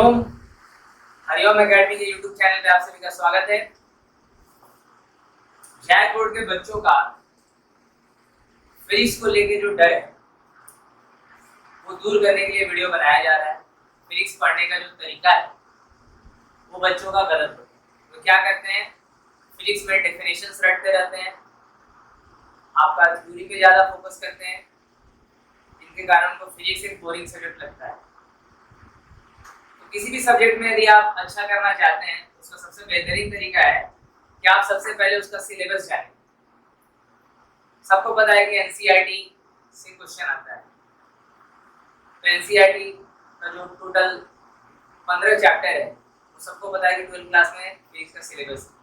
Hariom. Hariom academy के YouTube channel पे आप सभी का स्वागत है। जैक बोर्ड के बच्चों का फिजिक्स को लेके जो डर है वो दूर करने के लिए वीडियो बनाया जा रहा है। फिजिक्स पढ़ने का जो तरीका है वो बच्चों का गलत होता है। तो क्या करते हैं, फिजिक्स में डेफिनेशंस रटते रहते हैं, आपका थ्योरी पे ज़्यादा फोकस करते हैं, जिनके कारण उनको फिजिक्स एक बोरिंग सब्जेक्ट लगता है। किसी भी सब्जेक्ट में यदि आप अच्छा करना चाहते हैं तो उसका सबसे बेहतरीन तरीका है कि आप सबसे पहले उसका सिलेबस जानें। सबको पता है कि एनसीईआरटी से क्वेश्चन आता है, तो एनसीईआरटी का जो टोटल 15 चैप्टर है वो सबको पता है कि 12वीं क्लास में फिजिक्स का सिलेबस है।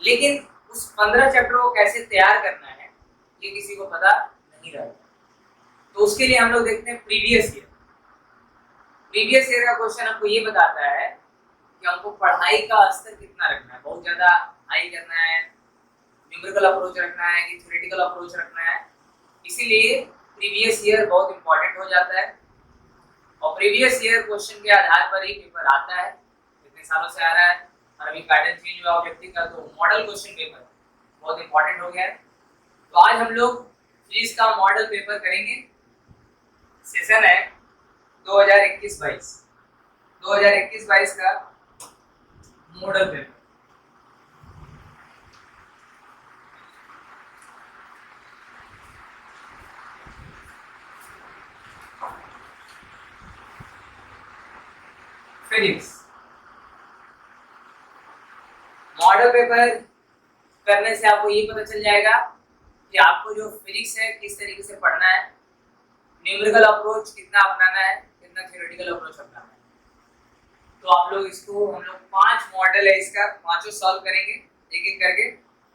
लेकिन उस 15 चैप्टरों को कैसे तैयार करना है ये किसी को पता नहीं रहता। तो उसके लिए हम लोग देखते हैं प्रीवियस ईयर। प्रीवियस ईयर का क्वेश्चन हमको ये बताता है कि हमको पढ़ाई का स्तर कितना रखना है, बहुत ज़्यादा हाई करना है, न्यूमेरिकल अप्रोच रखना है कि थ्योरेटिकल अप्रोच रखना है। इसीलिए प्रीवियस ईयर बहुत इंपॉर्टेंट हो जाता है और प्रीवियस ईयर क्वेश्चन के आधार पर ही पेपर आता है। इतने सालों से आ रहा है और अभी पैटर्न चेंज हुआ ऑब्जेक्टिव का, तो मॉडल क्वेश्चन पेपर बहुत इंपॉर्टेंट हो गया है। तो आज हम लोग फिजिक्स का मॉडल पेपर करेंगे। सेशन है 2021-22 2021-22 का model paper. Physics model paper करने से आपको ये पता चल जाएगा कि आपको जो फिजिक्स है किस तरीके से पढ़ना है, न्यूमेरिकल अप्रोच कितना अपनाना है, कितना थ्योरेटिकल अप्रोच अपनाना है। तो आप लोग इसको, हम लोग 5 मॉडल है इसका, पांचों सॉल्व करेंगे एक एक करके।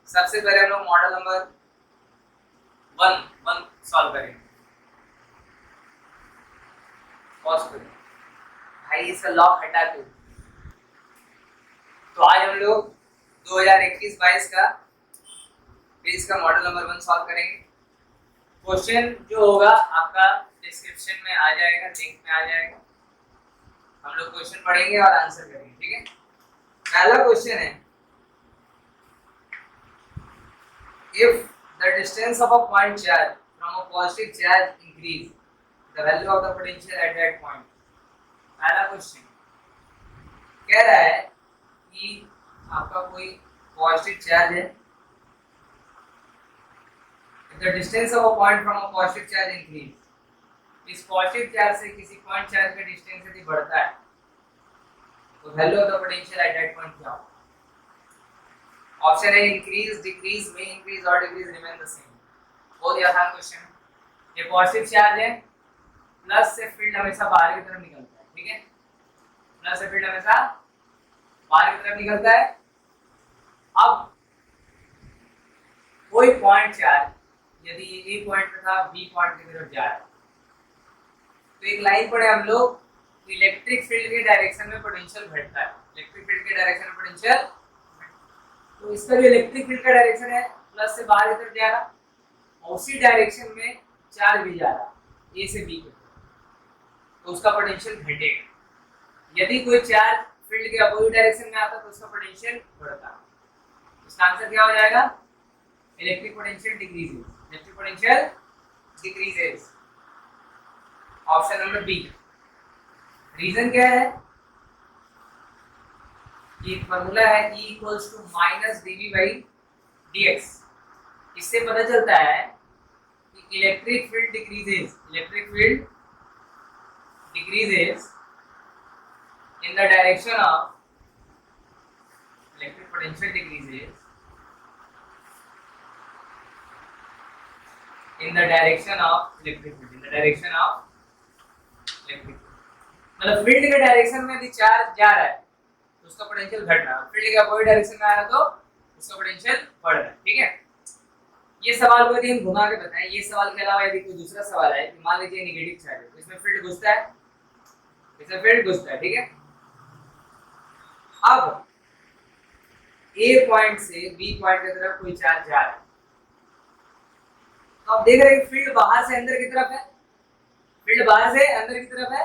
सबसे पहले हम लोग मॉडल नंबर 1 सॉल्व करेंगे। भाई इसका लॉक हटा दो। तो आज हम लोग 2021-22 का फिजिक्स का मॉडल नंबर 1 सॉल्व करेंगे। क्वेश्चन जो होगा आपका डिस्क्रिप्शन में आ जाएगा, लिंक में आ जाएगा। हम लोग क्वेश्चन पढ़ेंगे और आंसर करेंगे, ठीक है। पहला क्वेश्चन है, if the distance of a point charge from a positive charge increase the value of the potential at that point. पहला क्वेश्चन कह रहा है कि आपका कोई पॉजिटिव चार्ज है, the distance of a point from a positive charge increase, इस positive charge से किसी पॉइंट चार्ज का डिस्टेंस यदि बढ़ता है तो value of the potential at that point क्या होगा। ऑप्शन है इंक्रीज, डिक्रीज, मे इंक्रीज और डिक्रीज रिमेन द सेम। बहुत ही आसान क्वेश्चन है। ये पॉजिटिव चार्ज है, प्लस से फील्ड हमेशा बाहर की तरफ निकलता है, ठीक है। प्लस से फील्ड हमेशा बाहर की तरफ निकलता है। अब कोई पॉइंट चार्ज यदि ए पॉइंट पे था, बी पॉइंट की तरफ जा रहा है, तो एक लाइन पढ़े हम लोग, इलेक्ट्रिक फील्ड के डायरेक्शन में पोटेंशियल घटता है। इलेक्ट्रिक फील्ड के डायरेक्शन में पोटेंशियल, तो इसका जो इलेक्ट्रिक फील्ड का डायरेक्शन है प्लस से बाहर की तरफ जा रहा, और उसी डायरेक्शन में चार्ज भी जा रहा ए से बी की तरफ, तो उसका पोटेंशियल घटेगा। यदि कोई चार्ज फील्ड के अपोजिट डायरेक्शन में आता तो उसका पोटेंशियल बढ़ता। इसका आंसर क्या हो जाएगा, electric potential decreases. Electric potential decreases, option number B. Reason क्या है, ये फॉर्मूला है E equals to minus dV by dx। इससे पता चलता है कि electric field decreases, electric field decreases in the direction of, electric potential decreases in the direction of electric field, in the direction of electric field। मतलब field के direction में यदि charge जा रहा है तो उसका पोटेंशियल घट रहा है, फील्ड के अपोजिट डायरेक्शन में आ रहा है तो उसका पोटेंशियल बढ़ रहा है, ठीक है। ये सवाल को यदि हम घुमा के बताएं, ये सवाल के अलावा यदि कोई दूसरा सवाल है कि मान लीजिए नेगेटिव चार्ज है तो इसमें फील्ड घुसता है, इसमें फील्ड घुसता है, ठीक है। अब ए पॉइंट से बी पॉइंट की तरफ कोई चार्ज जा रहा है, तो आप देख रहे हैं फील्ड बाहर से अंदर की तरफ है, फील्ड बाहर से अंदर की तरफ है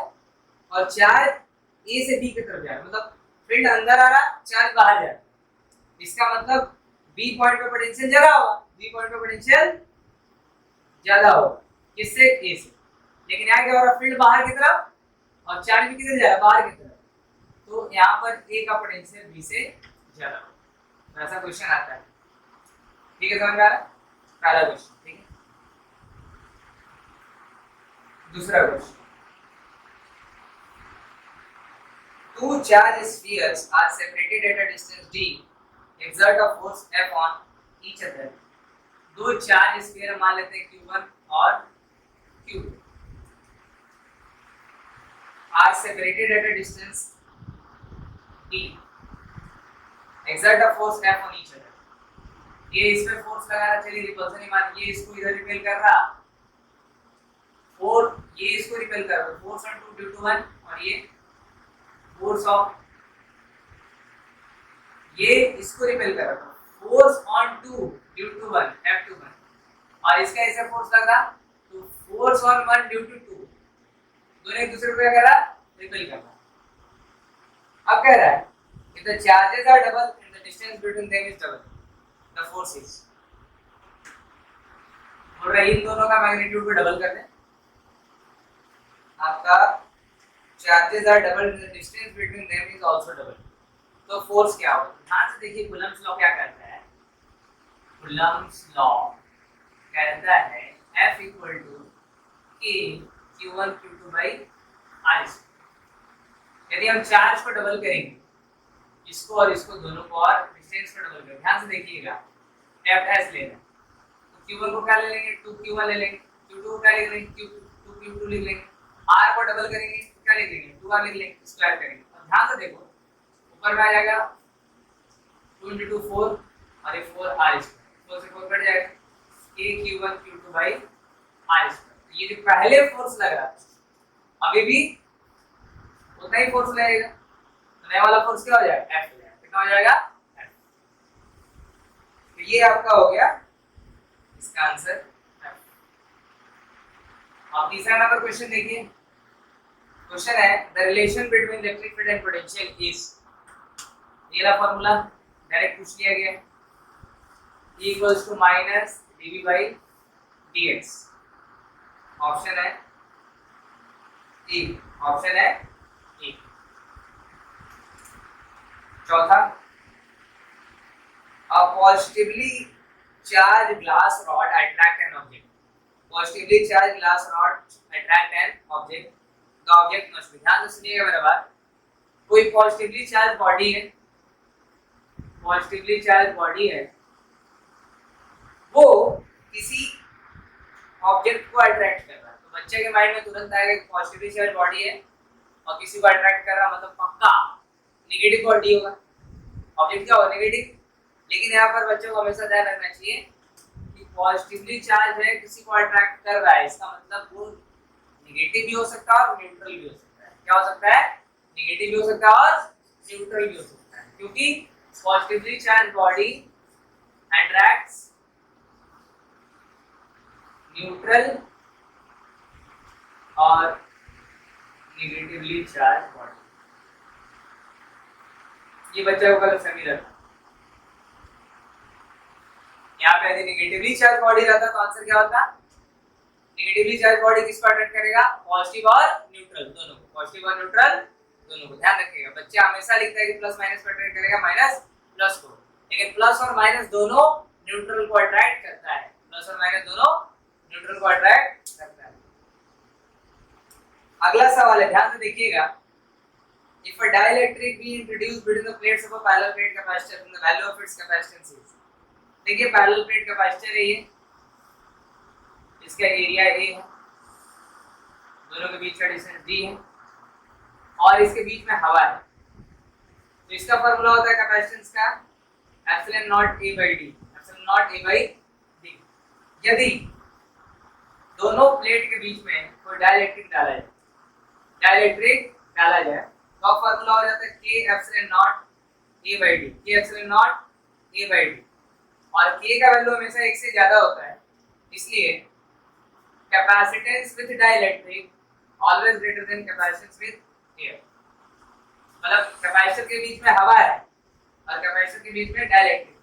और चार्ज ए से बी की तरफ जा रहा है, मतलब फील्ड अंदर आ रहा, चार्ज बाहर जा रहा है। इसका मतलब बी पॉइंट पे पोटेंशियल ज्यादा होगा, बी पॉइंट पे पोटेंशियल ज्यादा होगा किससे, ए से। लेकिन यहाँ क्या हो रहा है, फील्ड बाहर की तरफ और चार्ज भी किधर जा रहा है, बाहर की तरफ, तो यहाँ पर ए का पोटेंशियल बी से ज्यादा होगा। ऐसा क्वेश्चन आता है, ठीक है, समझ में आ रहा है? पहला क्वेश्चन, ठीक है। दूसरा question, two charge spheres are separated at a distance d, exert a force F on each other। दो चार्ज स्फीयर मान लेते हैं Q1 और Q2 are separated at a distance d, exert a force F on each other। ये इस पे force लगा रहा, चलिए रिपल्सन ही मान, ये इसको इधर रिपेल कर रहा, और ये इसको रिपेल कर रहा, फोर्स ऑन 2 ड्यू टू 1, और ये फोर्स ऑफ, ये इसको रिपेल कर रहा, force on 2 due to 1 F21, और इसका ऐसे फोर्स लग रहा, तो फोर्स ऑन 1 ड्यू टू 2, दोनों एक दूसरे को क्या कर रहा, रिपेल कर रहा। अब कह रहा है if the charges are double and the distance between them is double, the force is, बोल रहा है इन दोनों का मैग्नीट्यूड को डबल कर दें, आपका charges are double and the distance between them is also double, तो फोर्स क्या होगा। ध्यान से देखिए, कूलम्ब्स लॉ क्या कहता है, कूलम्ब्स लॉ कहता है F equal to K Q1 Q2 by R। यदि हम चार्ज को डबल करेंगे, इसको और इसको दोनों को, और डिस्टेंस को डबल करेंगे, ध्यान से देखिएगा, F डैश लेना, तो Q1 को क्या ले लेंगे, 2Q1 ले लेंगे, Q2 को क्या लिख लेंगे, 2Q2 लिख लेंगे, R को डबल करेंगे, क्या लिख लेंगे, 2R लिख लेंगे, स्क्वायर करेंगे। और ध्यान से देखो, ऊपर में आ जाएगा 2 × 2 4, और ये 4R स्क्वायर, 4 से 4 कट जाएगा, K Q1 Q2 by R square. ये जो पहले फोर्स लग रहा है अभी भी उतना ही फोर्स लगेगा, तो नया वाला फोर्स क्या हो जाएगा, F हो जाएगा, कितना हो जाएगा, F। तो ये आपका हो गया इसका आंसर F। अब तीसरा नंबर क्वेश्चन देखिए, क्वेश्चन है the relation between electric field and potential is, ये रहा फार्मूला, डायरेक्ट पूछ लिया गया, E equals to minus dV by dx, option है E, ऑप्शन है E। चौथा, a positively charged glass rod attract an object, positively charged glass rod attract an object, the object must be, ध्यान से सुनिएगा मेरा बात, कोई पॉजिटिवली चार्ज बॉडी है, पॉजिटिवली चार्ज बॉडी है, वो किसी ऑब्जेक्ट को अट्रैक्ट कर रहा है, तो बच्चे के माइंड में तुरंत आएगा कि पॉजिटिवली चार्ज बॉडी है और किसी को अट्रैक्ट कर रहा, मतलब पक्का नेगेटिव बॉडी होगा, ऑब्जेक्ट क्या होगा, नेगेटिव। लेकिन यहाँ पर बच्चों को हमेशा ध्यान रखना चाहिए कि पॉजिटिवली चार्ज है, किसी को अट्रैक्ट कर रहा है, इसका मतलब वो नेगेटिव भी हो सकता है और न्यूट्रल भी हो सकता है। क्या हो सकता है, नेगेटिव भी हो सकता है और न्यूट्रल भी हो सकता है, क्योंकि positively charge body attracts neutral और नेगेटिवली चार्ज बॉडी। ये बच्चा को कल सभी रहता, यहाँ पे यदि नेगेटिवली चार्ज बॉडी रहता तो आंसर क्या होता, नेगेटिवली चार्ज बॉडी किसको अट्रैक्ट करेगा, पॉजिटिव और न्यूट्रल दोनों को, पॉजिटिव और न्यूट्रल दोनों को। ध्यान रखिएगा, बच्चा हमेशा लिखता है कि प्लस माइनस को अट्रैक्ट करेगा, माइनस प्लस को, लेकिन प्लस और माइनस दोनों न्यूट्रल को अट्रैक्ट करता है, प्लस और माइनस दोनों न्यूट्रल को अट्रैक्ट करता है। अगला सवाल है, ध्यान से देखिएगा, if a dielectric be introduced between the plates of a parallel plate capacitor, then the value of its capacitance is, देखिए पैरेलल प्लेट कैपेसिटर है ये, इसका एरिया A है, दोनों के बीच का डिस्टेंस D है, और इसके बीच में हवा है, तो इसका फार्मूला होता है कैपेसिटेंस का epsilon not A by D, epsilon not A by D। यदि दोनों प्लेट के बीच में कोई डाइलेक्ट्रिक डाला जाए तो फार्मूला हो जाता है K epsilon not A by D, K epsilon not A by D, और K का वैल्यू हमेशा 1 से ज्यादा होता है, इसलिए capacitance with dielectric always greater than capacitance with air. मतलब कैपेसिटर के बीच में हवा है और कैपेसिटर के बीच में डाइलेक्ट्रिक,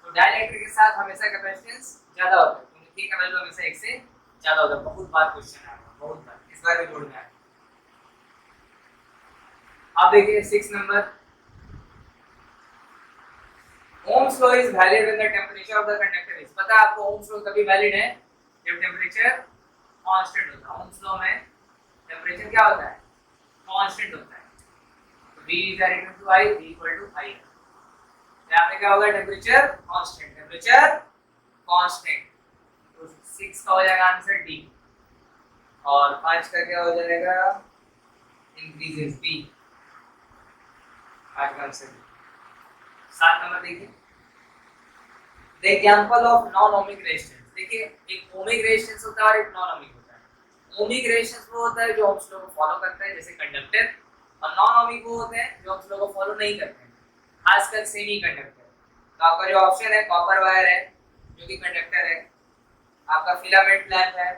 तो डाइलेक्ट्रिक के साथ हमेशा कैपेसिटेंस ज्यादा होता है, क्योंकि K का वैल्यू हमेशा 1 से ज्यादा होता है। बहुत बार क्वेश्चन आया, बहुत बार, इस बार भी जोड़ में आया। अब देखिए 6 number, Ohm's law is valid when the temperature of the conductor is, पता है आपको Ohm's law तभी वैलिड है जब टेम्परेचर कांस्टेंट होता है। Ohm's law में टेम्परेचर क्या होता है, कांस्टेंट होता है। तो V is equal to I, V equal to I, यहाँ पे क्या होगा, टेम्परेचर कांस्टेंट, टेम्परेचर कांस्टेंट, तो 6 का हो जाएगा आंसर D, और 5 का क्या हो जाएगा, इंक्रीजेस B, 5 का आंसर। 7 नंबर देखिए, the example of non ohmic resistance. देखिए एक ओमिक रेजिस्टेंस होता है और एक नॉन ओमिक होता है। ओमिक रेजिस्टेंस वो होता है जो ओम्स लॉ को फॉलो करता है, जैसे कंडक्टर, और नॉन ओमिक वो होते हैं जो ओम्स लॉ को फॉलो नहीं करते हैं, खासकर सेमीकंडक्टर। तो आपका जो ऑप्शन है कॉपर वायर है जो कि कंडक्टर है, आपका फिलामेंट लैंप है,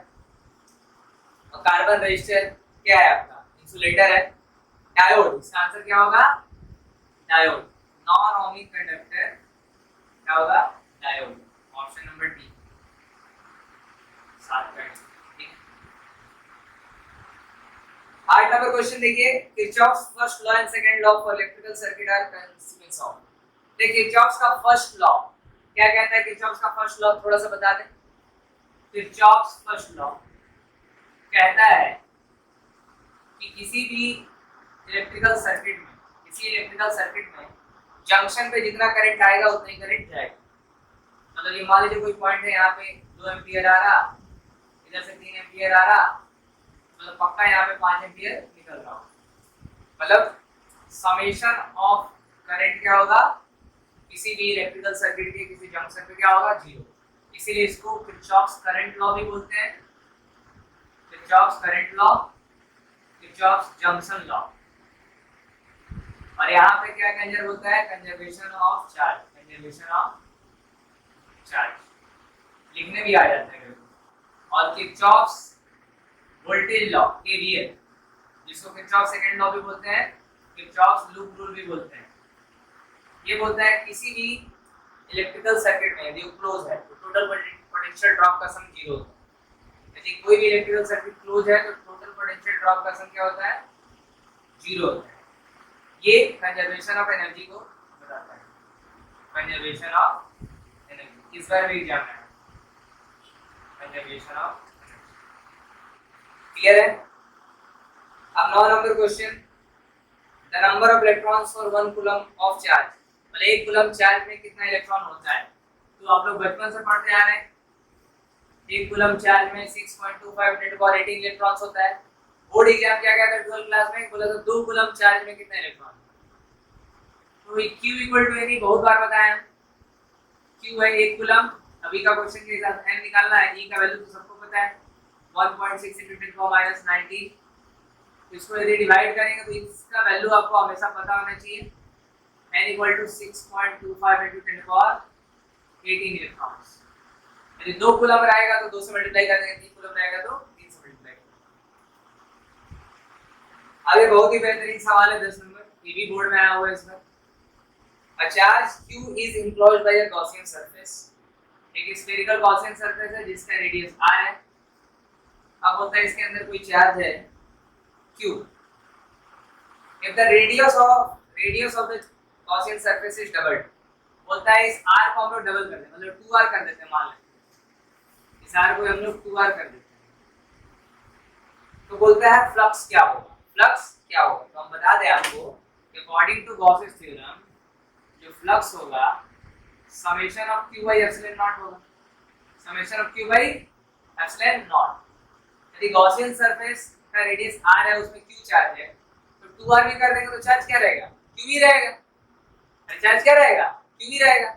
और कार्बन रेजिस्टर क्या है आपका, इंसुलेटर है, डायोड, इसका आंसर क्या होगा, डायोड। नॉन ओमिक कंडक्टर क्या होगा, डायोड, ऑप्शन नंबर डी, 7 का। ठीक है, 8 नंबर क्वेश्चन देखिए, Kirchhoff's first law and second law for electrical circuit are consequence of. देखिए किरचॉफ्स का फर्स्ट लॉ क्या कहता है, किरचॉफ्स का फर्स्ट लॉ थोड़ा सा बता दें। किरचॉफ्स फर्स्ट लॉ कहता है कि किसी भी इलेक्ट्रिकल सर्किट में, किसी इलेक्ट्रिकल सर्किट में जंक्शन पे जितना करंट आएगा उतना ही करंट जाएगा। मतलब ये मान लीजिए कोई पॉइंट है, यहाँ पे 2 एम्पियर आ रहा, इधर से 3 एम्पियर आ रहा, मतलब पक्का यहाँ पे 5 एम्पियर निकल रहा हो, मतलब समेशन ऑफ करंट क्या होगा, किसी भी इलेक्ट्रिकल सर्किट के किसी जंक्शन पे क्या होगा, 0। इसीलिए इसको किरचॉफ्स करंट लॉ भी बोलते हैं, Kirchhoff's current law, Kirchhoff's junction law. और यहाँ पे क्या कंजर्व होता है, conservation of charge, conservation of charge लिखने भी आ जाता है। और किरचॉफ्स वोल्टेज लॉ, केवीएल, जिसको किरचॉफ सेकंड लॉ भी बोलते हैं, किरचॉफ्स लूप रूल भी बोलते हैं। ये बोलता है किसी भी इलेक्ट्रिकल सर्किट में यदि वो क्लोज है तो टोटल पोटेंशियल ड्रॉप का सम 0 होता है। यदि कोई भी इलेक्ट्रिकल सर्किट क्लोज है तो टोटल पोटेंशियल ड्रॉप का सम क्या होता है, 0 होता है। ये कंजर्वेशन ऑफ एनर्जी को बताता है, कंजर्वेशन ऑफ एनर्जी, इस बार भी एग्जाम में कंजर्वेशन ऑफ एनर्जी। क्लियर है? अब 9 number question, the number of electrons for 1 coulomb of charge, मतलब 1 कूलम चार्ज में कितना इलेक्ट्रॉन होता है। तो आप लोग बचपन से पढ़ते आ रहे हैं, 1 कूलम चार्ज में 6.25 10 to the power 18 इलेक्ट्रॉन्स होता है। बोर्ड एग्जाम क्या कहता है 12th क्लास में, बोला तो 2 कूलम चार्ज में कितना इलेक्ट्रॉन, तो Q इक्वल टू एनी, बहुत बार बताया, Q है 1 कूलम। अभी का क्वेश्चन के हिसाब से n निकालना है, E का वैल्यू तो सबको पता है 1.6 × 10 to the power -90। इसको यदि डिवाइड करेंगे तो इसका वैल्यू आपको हमेशा पता होना चाहिए, n equal to 6.25 × 10 to the power 18 electrons. यदि 2 कूलम रहेगा तो 2 से मल्टीप्लाई कर देंगे, 3 कूलम रहेगा तो 3 से मल्टीप्लाई करेंगे। आगे बहुत ही बेहतरीन सवाल है 10 नंबर, ये भी बोर्ड में आया हुआ है इसमें। A charge Q is enclosed by a Gaussian surface, एक स्फेरिकल Gaussian surface है जिसका रेडियस r है। अब होता है इसके अंदर कोई चार्ज है Q, if the radius of the Gaussian surface is doubled, बोलता है इस r को हम लोग डबल कर दें, मतलब 2r कर देते हैं, मान लेते इस r को हम लोग 2r कर देते हैं, तो बोलता है फ्लक्स क्या होगा, फ्लक्स क्या होगा। तो हम बता दें आपको कि अकॉर्डिंग टू गॉसेस थ्योरम जो फ्लक्स होगा summation of q by epsilon nought होगा, summation of q by epsilon nought. यदि गॉसियन सरफेस का रेडियस r है, उसमें q चार्ज है, तो 2r भी कर देंगे तो चार्ज क्या रहेगा, q ही रहेगा। चार्ज क्या रहेगा, q ही रहेगा।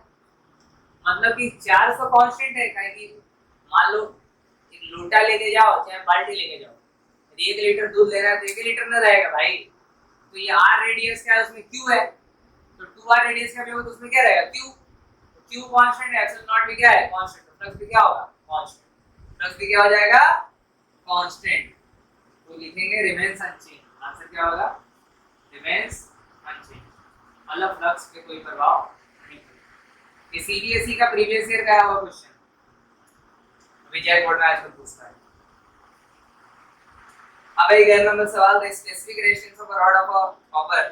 मतलब कि चार्ज तो कांस्टेंट है, काहे कि मान लो एक लोटा लेके जाओ चाहे बाल्टी लेके जाओ, यदि 1 लीटर दूध लेना है तो 1 लीटर ना रहेगा भाई। तो ये r रेडियस का है, उसमें q है, तो 2r रेडियस का भी होगा तो उसमें क्या रहेगा, q। तो q कांस्टेंट है, एप्सिलॉन नॉट भी क्या है, कांस्टेंट। तो फ्लक्स भी क्या होगा, कांस्टेंट। फ्लक्स भी क्या हो जाएगा, कांस्टेंट। तो लिखेंगे रिमेंस अनचेंज, आंसर क्या होगा, रिमेंस मतलब फ्लक्स पे कोई प्रभाव नहीं पड़ेगा। ये सीबीएसई का प्रीवियस ईयर का आया हुआ क्वेश्चन विजय बोर्ड में आजकल पूछता है। अब एक 11 नंबर सवाल, the specific resistance of a rod of copper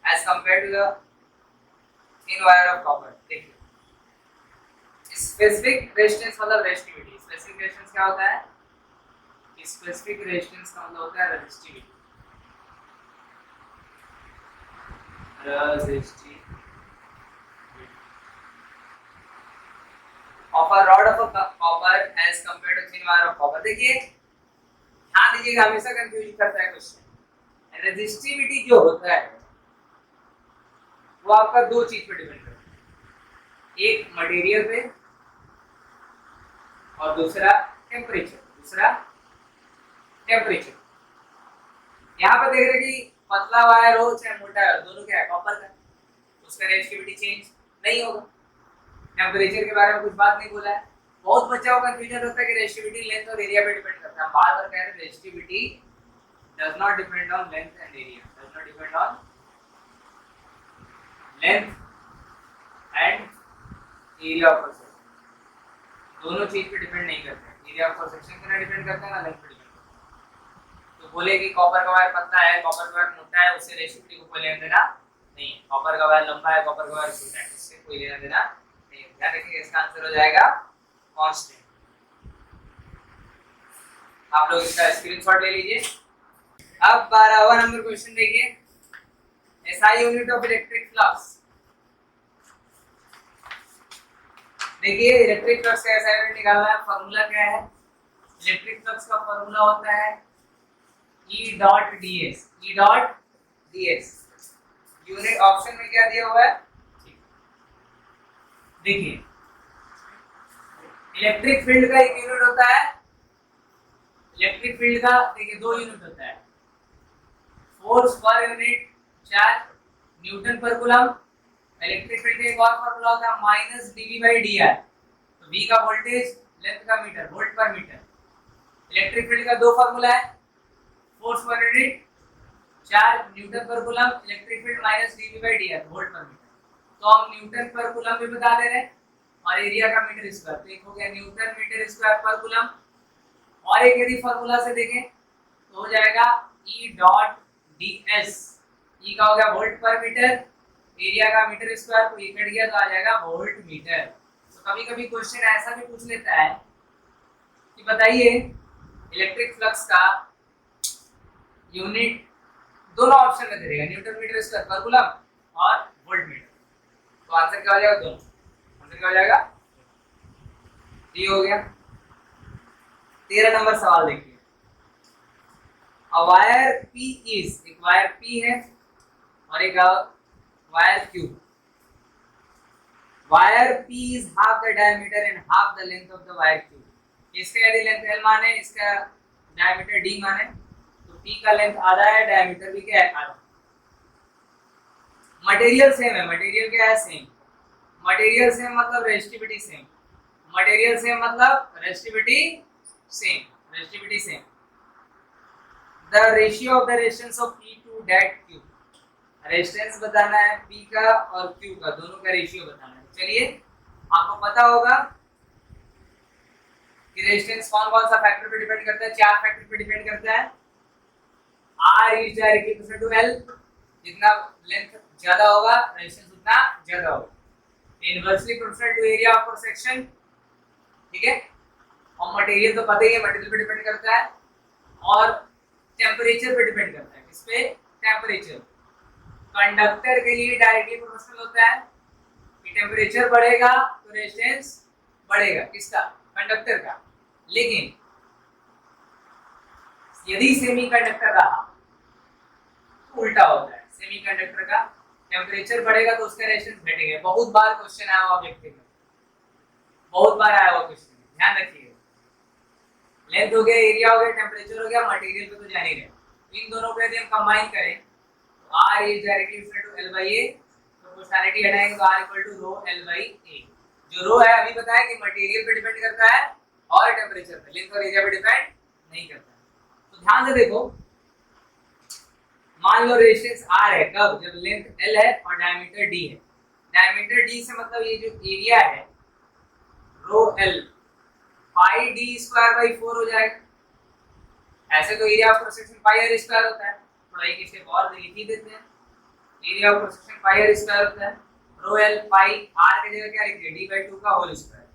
as compared to the thin wire of copper। देखिए स्पेसिफिक रेजिस्टेंस मतलब रेजिस्टिविटी। स्पेसिफिक रेजिस्टेंस क्या होता है? स्पेसिफिक रेजिस्टेंस का मतलब होता है resistivity. of a rod of a copper as compared to thin wire of copper। देखिए ध्यान दीजिएगा, हमेशा कंफ्यूज करता है क्वेश्चन। रेजिस्टिविटी जो होता है वो आपका दो चीज पे डिपेंड करता है, एक मटेरियल पे और दूसरा टेम्परेचर। यहाँ पर देख रहे हैं कि पतला वायर हो चाहे मोटा है, दोनों क्या है? कॉपर का, उसका रेजिस्टिविटी चेंज नहीं होगा। टेम्परेचर के बारे में कुछ बात नहीं बोला है। बहुत बच्चा को कंफ्यूजन होता है कि रेजिस्टिविटी लेंथ और एरिया पे डिपेंड करता है। बार बार कह रहे हैं resistivity does not depend on length and area, does not depend on length and area of section. दोनों चीज पे डिपेंड नहीं करते हैं। एरिया ऑफ सेक्शन पे ना डिपेंड करता है ना लेंथ पे डिपेंड करता है। तो बोले कि कॉपर का वायर पतला है, कॉपर का वायर मोटा है, उससे रेजिस्टिविटी को कोई लेना देना नहीं है। कॉपर का वायर लंबा है, कॉपर का वायर छोटा है, उससे कोई लेना देना नहीं है। ध्यान रखिए इसका आंसर हो जाएगा कांस्टेंट। आप लोग इसका स्क्रीनशॉट ले लीजिए। अब 12वां नंबर क्वेश्चन देखिए, SI unit of electric flux. देखिए इलेक्ट्रिक फ्लक्स का एसआई यूनिट निकालना है। फार्मूला क्या है? इलेक्ट्रिक फ्लक्स का फार्मूला होता है E dot ds। E dot ds unit option में क्या दिया हुआ है? देखिए इलेक्ट्रिक फील्ड का एक यूनिट होता है, इलेक्ट्रिक फील्ड का देखिए दो यूनिट होता है, फोर्स पर यूनिट चार्ज न्यूटन पर कूलम। इलेक्ट्रिक फील्ड का एक और फार्मूला होता है माइनस dV/dr। तो V का वोल्टेज, लेंथ का मीटर, वोल्ट पर मीटर। इलेक्ट्रिक फील्ड का दो फार्मूला है, फोर्स पर यूनिट चार्ज न्यूटन पर coulomb, electric field minus dV/dr volt पर मीटर। तो हम न्यूटन पर कूलम भी बता दे रहे हैं और एरिया का मीटर स्क्वायर। तो एक हो गया न्यूटन मीटर स्क्वायर पर कूलम, और एक यदि फार्मूला से देखें तो हो जाएगा E डॉट ds। E का हो गया वोल्ट पर मीटर, एरिया का मीटर स्क्वायर, को ये कट गया तो आ जाएगा वोल्ट मीटर। तो कभी कभी क्वेश्चन ऐसा भी पूछ लेता है कि बताइए इलेक्ट्रिक फ्लक्स का यूनिट दोनों ऑप्शन में दे देगा, न्यूटन मीटर स्क्वायर पर कूलम और वोल्ट मीटर। तो आंसर क्या हो जाएगा? दोनों। आंसर क्या हो जाएगा? डी हो गया। 13 नंबर सवाल देखिए, अ वायर P इज, एक वायर P है और एक wire Q। Wire P is half the diameter and half the length of the wire Q। इसका यदि लेंथ L माने, इसका डायमीटर D माने, तो P का लेंथ आधा है, डायमीटर भी क्या है? आधा। मटेरियल सेम है, मटेरियल क्या है? सेम। मटेरियल सेम मतलब रेजिस्टिविटी सेम। मटेरियल सेम मतलब resistivity same. Resistivity same. The ratio of the resistance of P to that Q। Resistance बताना है P का और Q का, दोनों का रेशियो बताना है। चलिए आपको पता होगा कि रेजिस्टेंस कौन कौन सा फैक्टर पे डिपेंड करता है? चार फैक्टर पे डिपेंड करता है। R is directly proportional to L। जितना लेंथ ज्यादा होगा रेजिस्टेंस उतना ज्यादा होगा। Inversely proportional to area of cross section, ठीक है। और मटेरियल तो पता ही है, मटेरियल पे डिपेंड करता है और टेम्परेचर पे डिपेंड करता है। किस पे? टेम्परेचर। कंडक्टर के लिए डायरेक्टली प्रोपोर्शनल होता है कि टेम्परेचर बढ़ेगा तो रेजिस्टेंस बढ़ेगा। किसका? कंडक्टर का। लेकिन यदि सेमीकंडक्टर रहा तो उल्टा होता है। सेमीकंडक्टर का टेम्परेचर बढ़ेगा तो उसका रेजिस्टेंस घटेगा। बहुत बार क्वेश्चन आया हुआ ऑब्जेक्टिव में, बहुत बार आया हुआ क्वेश्चन, ध्यान रखिएगा। लेंथ हो गया, एरिया हो गया, टेम्परेचर हो गया, मटेरियल पे तो जान ही रहे। इन दोनों को यदि हम कंबाइन करें तो R is directly equal to L by A। Proportionality हटाएंगे तो R equal to rho L by A। जो रो है अभी बताया कि मटेरियल पे डिपेंड करता है और टेम्परेचर पे, लेंथ और एरिया पे डिपेंड नहीं करता है। तो ध्यान से देखो, मान लो रेजिस्टेंस R है, कब? जब लेंथ L है और डायमीटर D है। डायमीटर D से मतलब ये जो एरिया है रो L pi D square by 4 हो जाएगा। ऐसे तो area of cross section pi R square होता है, थोड़ा एक स्टेप और लिख ही देते हैं। Area of cross section pi R square होता है, रो L पाई R की जगह क्या लिख दिया, D/2 का होल स्क्वायर।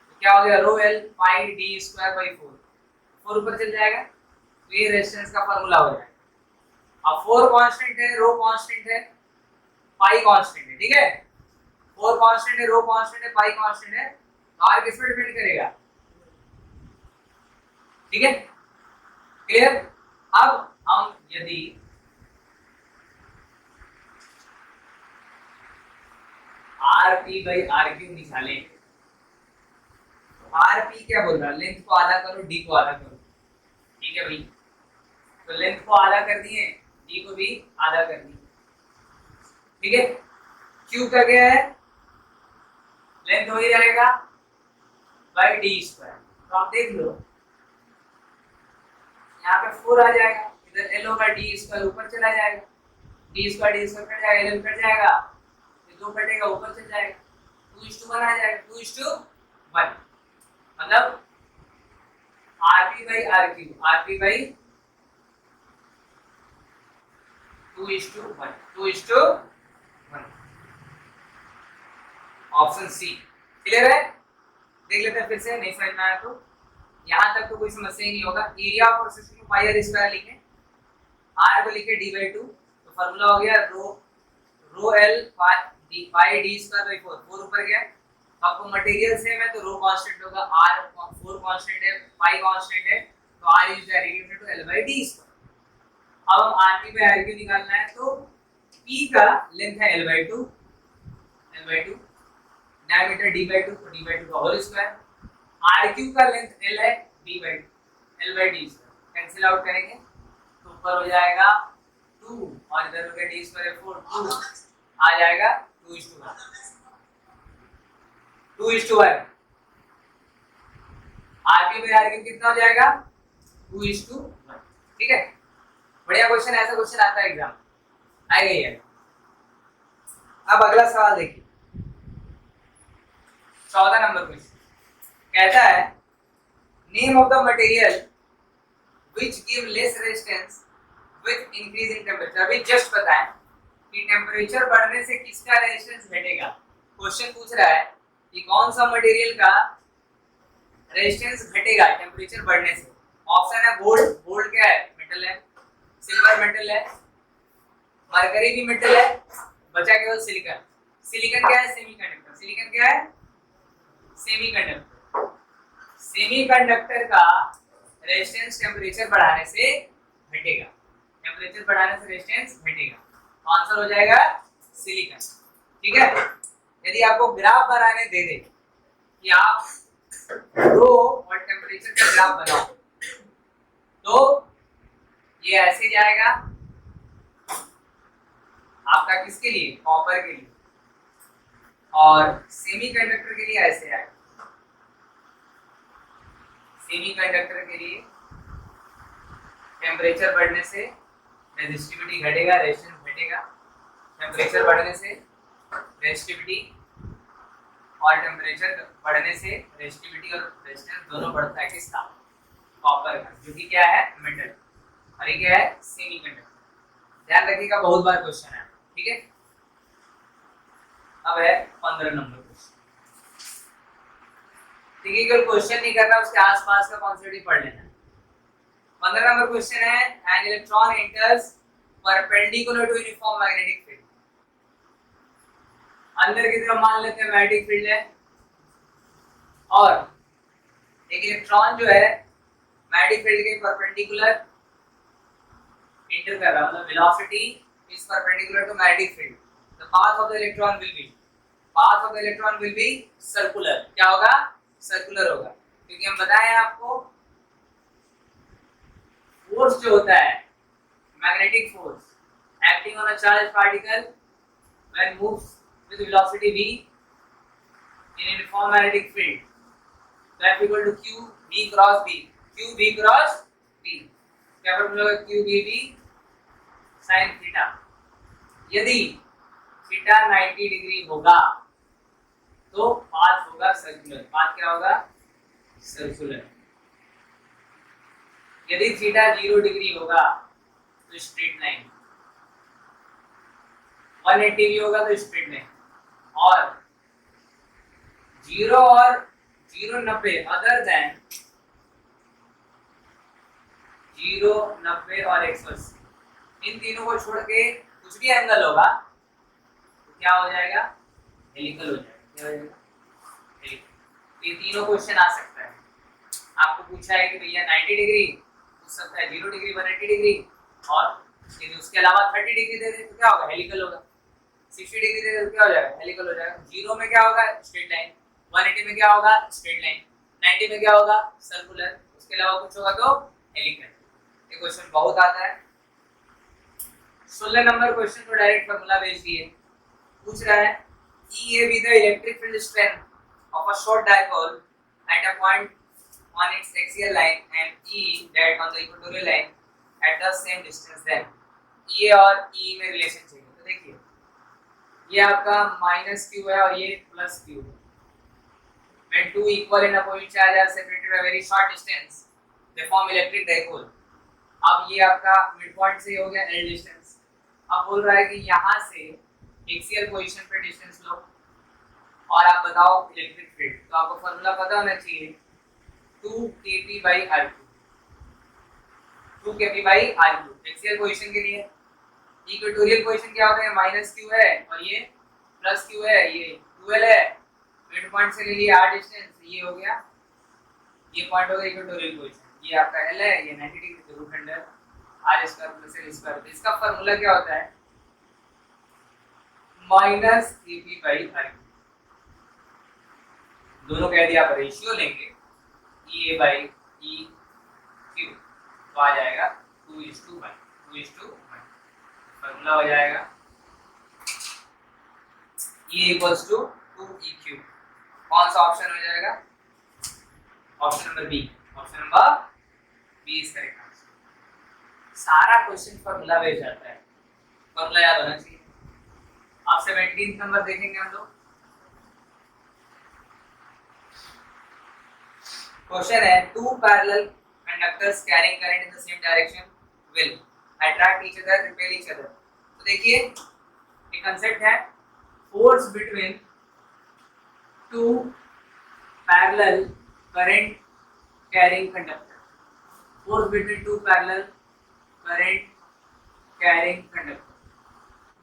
तो क्या हो गया, rho L pi D square by 4, 4 ऊपर चल जाएगा तो ये रेजिस्टेंस का फार्मूला हो जाएगा। अब 4 कांस्टेंट है, रो कांस्टेंट है, पाई कांस्टेंट है, ठीक है। 4 कांस्टेंट है, रो कांस्टेंट है, पाई कांस्टेंट है, तो R किस पे डिपेंड करेगा, ठीक है, क्लियर। अब हम यदि RP बाई RQ निकालें तो RP क्या बोल रहा है, लेंथ को आधा करो, D को आधा करो, ठीक है भाई। तो लेंथ को आधा कर दिए, D को भी आधा कर दिए, ठीक है। Q का क्या है, लेंथ हो ही जाएगा बाई D स्क्वायर। तो आप देख लो यहाँ पे 4 आ जाएगा, इधर L होगा, D स्क्वायर ऊपर चला जाएगा, D स्क्वायर कट जाएगा, L कट जाएगा, ये 2 कटेगा ऊपर चल जाएगा, 2:1 आ जाएगा, 2:1 मतलब RP by RQ, RP by 2:1, 2:1। Option C clear है। देख लेते हैं फिर से, नहीं समझ में आया तो यहाँ तक तो कोई समस्या ही नहीं होगा। एरिया ऑफ क्रॉस सेक्शन को पाई R स्क्वायर लिखें, R को लिखे D/2, तो फार्मूला हो गया rho L pi D square by 4, 4 ऊपर गया। आपको मटेरियल सेम है तो रो कांस्टेंट होगा, R 4 कांस्टेंट है, पाई कांस्टेंट है, तो R is directly to L by D square. अब हम RP बाई RQ निकालना है, तो P का लेंथ है L/2, डायमीटर D/2, तो D/2 का होल स्क्वायर। RQ का लेंथ L है, L/D स्क्वायर, कैंसिल आउट करेंगे तो ऊपर हो जाएगा 2 और इधर हो गया D स्क्वायर 4, 2 आ जाएगा 2:1, 2:1। RP बाई RQ कितना हो जाएगा, 2:1, ठीक है। बढ़िया क्वेश्चन, ऐसा क्वेश्चन आता है एग्जाम, आएगा ये। अब अगला सवाल देखिए, 14 नंबर क्वेश्चन कहता है name of the material which give less resistance with increase in temperature. अभी जस्ट बताएं कि टेंपरेचर बढ़ने से किसका रेजिस्टेंस घटेगा। क्वेश्चन पूछ रहा है कि कौन सा मटेरियल का रेजिस्टेंस घटेगा टेंपरेचर बढ़ने से। ऑप्शन है गोल्ड, गोल्ड क्या है, मेटल है, सिल्वर मेटल है, मरकरी भी मेटल है, बचा केवल सिलिकॉन। सिलिकॉन क्या है, सेमीकंडक्टर। सिलिकॉन क्या है, सेमीकंडक्टर। सेमीकंडक्टर का रेजिस्टेंस टेंपरेचर बढ़ाने से घटेगा, टेंपरेचर बढ़ाने से रेजिस्टेंस घटेगा, तो आंसर हो जाएगा सिलिकॉन, ठीक है। यदि आपको ग्राफ बनाने दे दे कि आप रो और टेंपरेचर का ग्राफ बनाओ तो ये ऐसे जाएगा आपका, किसके लिए, कॉपर के लिए, और सेमीकंडक्टर के लिए ऐसे आएगा। सेमीकंडक्टर के लिए टेंपरेचर बढ़ने से रेजिस्टिविटी घटेगा, रेजिस्टेंस घटेगा। टेंपरेचर बढ़ने से रेजिस्टिविटी और टेंपरेचर बढ़ने से रेजिस्टिविटी और रेजिस्टेंस दोनों बढ़ता है, किसका, कॉपर का, जो कि क्या है, मेटल, और ये क्या है, सेमीकंडक्टर। ध्यान रखिएगा, बहुत बार क्वेश्चन है, ठीक है। अब है 15 नंबर क्वेश्चन, ठीक है, कोई क्वेश्चन नहीं करना, उसके आसपास का कॉन्सेप्ट ही पढ़ लेना। 15 नंबर क्वेश्चन है, an electron enters perpendicular to uniform magnetic field. अंदर की तरफ मान लेते हैं मैग्नेटिक फील्ड है, और एक इलेक्ट्रॉन जो है मैग्नेटिक फील्ड के परपेंडिकुलर एंटर कर रहा है, मतलब velocity is perpendicular to magnetic field. The path of the electron will be, path of the electron will be circular. क्या होगा, सर्कुलर होगा, क्योंकि हम बताएं आपको फोर्स जो होता है, magnetic force acting on a charge particle when moves with velocity v in a uniform magnetic field, that equal to q v cross v, q v cross v। क्या फॉर्मूला होगा, q v v sine theta. यदि theta 90 degree होगा तो path होगा circular. Path क्या होगा? Circular. यदि theta 0 degree होगा तो स्ट्रेट लाइन, 180 भी होगा तो स्ट्रेट लाइन, और 0 और 090 अदर देन 0 90 और 180 इन तीनों को छोड़ के कुछ भी एंगल होगा तो क्या हो जाएगा? हेलिकल हो जाएगा। क्या हो जाएगा? हेलिकल। ये तीनों क्वेश्चन आ सकता है। आपको पूछा है कि भैया 90 डिग्री पूछ सकता है, 0 डिग्री, 180 डिग्री, और यदि उसके अलावा 30 डिग्री दे दे तो क्या होगा? हेलिकल होगा। 60 डिग्री दे दे तो क्या हो जाएगा? हेलिकल हो जाएगा। 0 में क्या होगा? Straight line. 180 में क्या होगा? Straight line. 90 में क्या होगा? सर्कुलर। उसके अलावा कुछ होगा तो हेलिकल। ये क्वेश्चन बहुत आता है। 16 नंबर क्वेश्चन को डायरेक्ट फार्मूला भेज दिए। पूछ रहा है E A be the electric field strength of a short dipole at a point on its axial line and E that on the equatorial line at the same distance, then E A और E में relation चाहिए। तो देखिए ये आपका minus Q है और ये प्लस क्यू है। When two equal and opposite charges are separated by very short distance, they form electric dipole। अब ये आपका मिड पॉइंट से हो गया L डिस्टेंस। अब बोल रहा है कि यहाँ से एक्सियल पोजीशन पे डिस्टेंस लो और आप बताओ इलेक्ट्रिक फील्ड। तो आपको फॉर्मूला पता होना चाहिए 2 kp/r2। 2 kp/r2 एक्सियल पोजीशन के लिए। इक्वेटोरियल पोजीशन क्या होता है? माइनस क्यू है और ये प्लस क्यू है, ये 12 है। मिड पॉइंट से ले लिया r डिस्टेंस, ये हो गया, ये पॉइंट हो गया इक्वेटोरियल पोजीशन। ये आपका L है, ये 90 डिग्री, तो root under r square plus l square. तो इसका फार्मूला क्या होता है? Minus kp/r2। दोनों कह दिया, आप रेशियो लेंगे E/E क्यू तो आ जाएगा 2:1। 2:1 फार्मूला हो जाएगा E = 2EQ। कौन सा ऑप्शन हो जाएगा? Option number B. Option number B is correct answer. सारा क्वेश्चन फार्मूला बेस्ड जाता है, फार्मूला याद होना चाहिए। आप 17 नंबर देखेंगे हम लोग। क्वेश्चन है two parallel conductors carrying current in the same direction will attract each other, repel each other. तो देखिए ये कांसेप्ट है force between two parallel current carrying conductor. Force between two parallel current carrying conductor.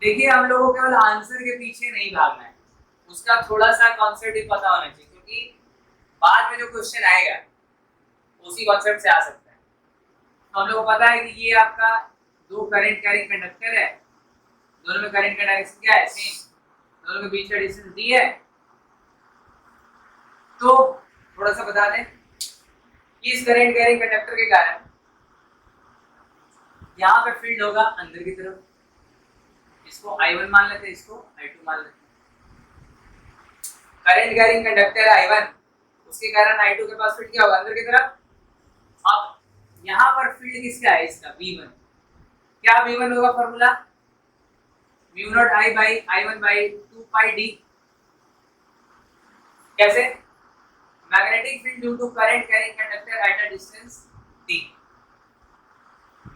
देखिए हम लोगों को केवल answer के पीछे नहीं भागना है, उसका थोड़ा सा कॉन्सेप्ट भी पता होना चाहिए, क्योंकि बाद में जो क्वेश्चन आएगा उसी कॉन्सेप्ट से आ सकता है। तो हम लोग को पता है कि ये आपका दो करंट कैरिंग कंडक्टर है, दोनों में करंट का डायरेक्शन क्या है? सेम। दोनों के बीच का डिस्टेंस डी है। तो थोड़ा सा बता दें कि इस करंट कैरिंग कंडक्टर के कारण यहाँ पे फील्ड होगा अंदर की तरफ, इसको I1 मान लेते हैं, इसको I2 मान लेते हैं। करंट कैरिंग कंडक्टर I1, उसके कारण I2 के पास फील्ड क्या होगा? अंदर की तरफ। अब यहाँ पर फील्ड किसका है? इसका V1। क्या V1 होगा? Formula μ0I/I1/2πd। कैसे? Magnetic field due to current carrying conductor at a distance d।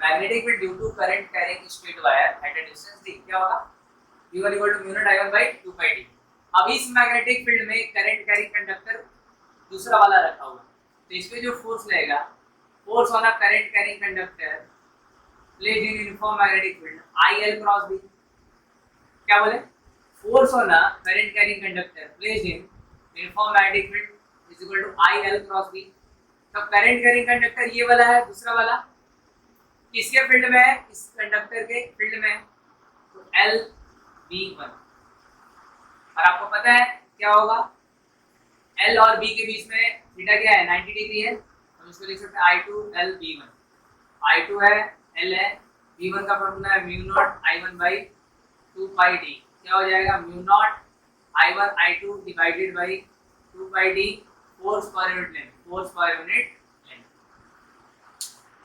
Magnetic field due to current carrying straight wire at a distance d क्या होगा? V1 = μ0I1/2πd। अब इस मैग्नेटिक फील्ड में current carrying conductor दूसरा वाला रखा हुआ है, तो इस पे जो फोर्स लगेगा, force on a current carrying conductor placed in uniform magnetic field IL cross B। क्या बोले? Force on a current carrying conductor placed in uniform magnetic field IL cross B। तो करंट कैरिंग कंडक्टर ये वाला है, दूसरा वाला किसके field में है? इस कंडक्टर के फील्ड में है, तो LB1। और आपको पता है क्या होगा? L और B के बीच में थीटा क्या है? 90 डिग्री है, हम इसको लिख सकते हैं I2 LB1। I2 है, L है, B1 का फॉर्मूला है μ0I1/2πd। क्या हो जाएगा? μ0I1I2 divided by 2πd force पर यूनिट लेंथ। फोर्स पर यूनिट लेंथ।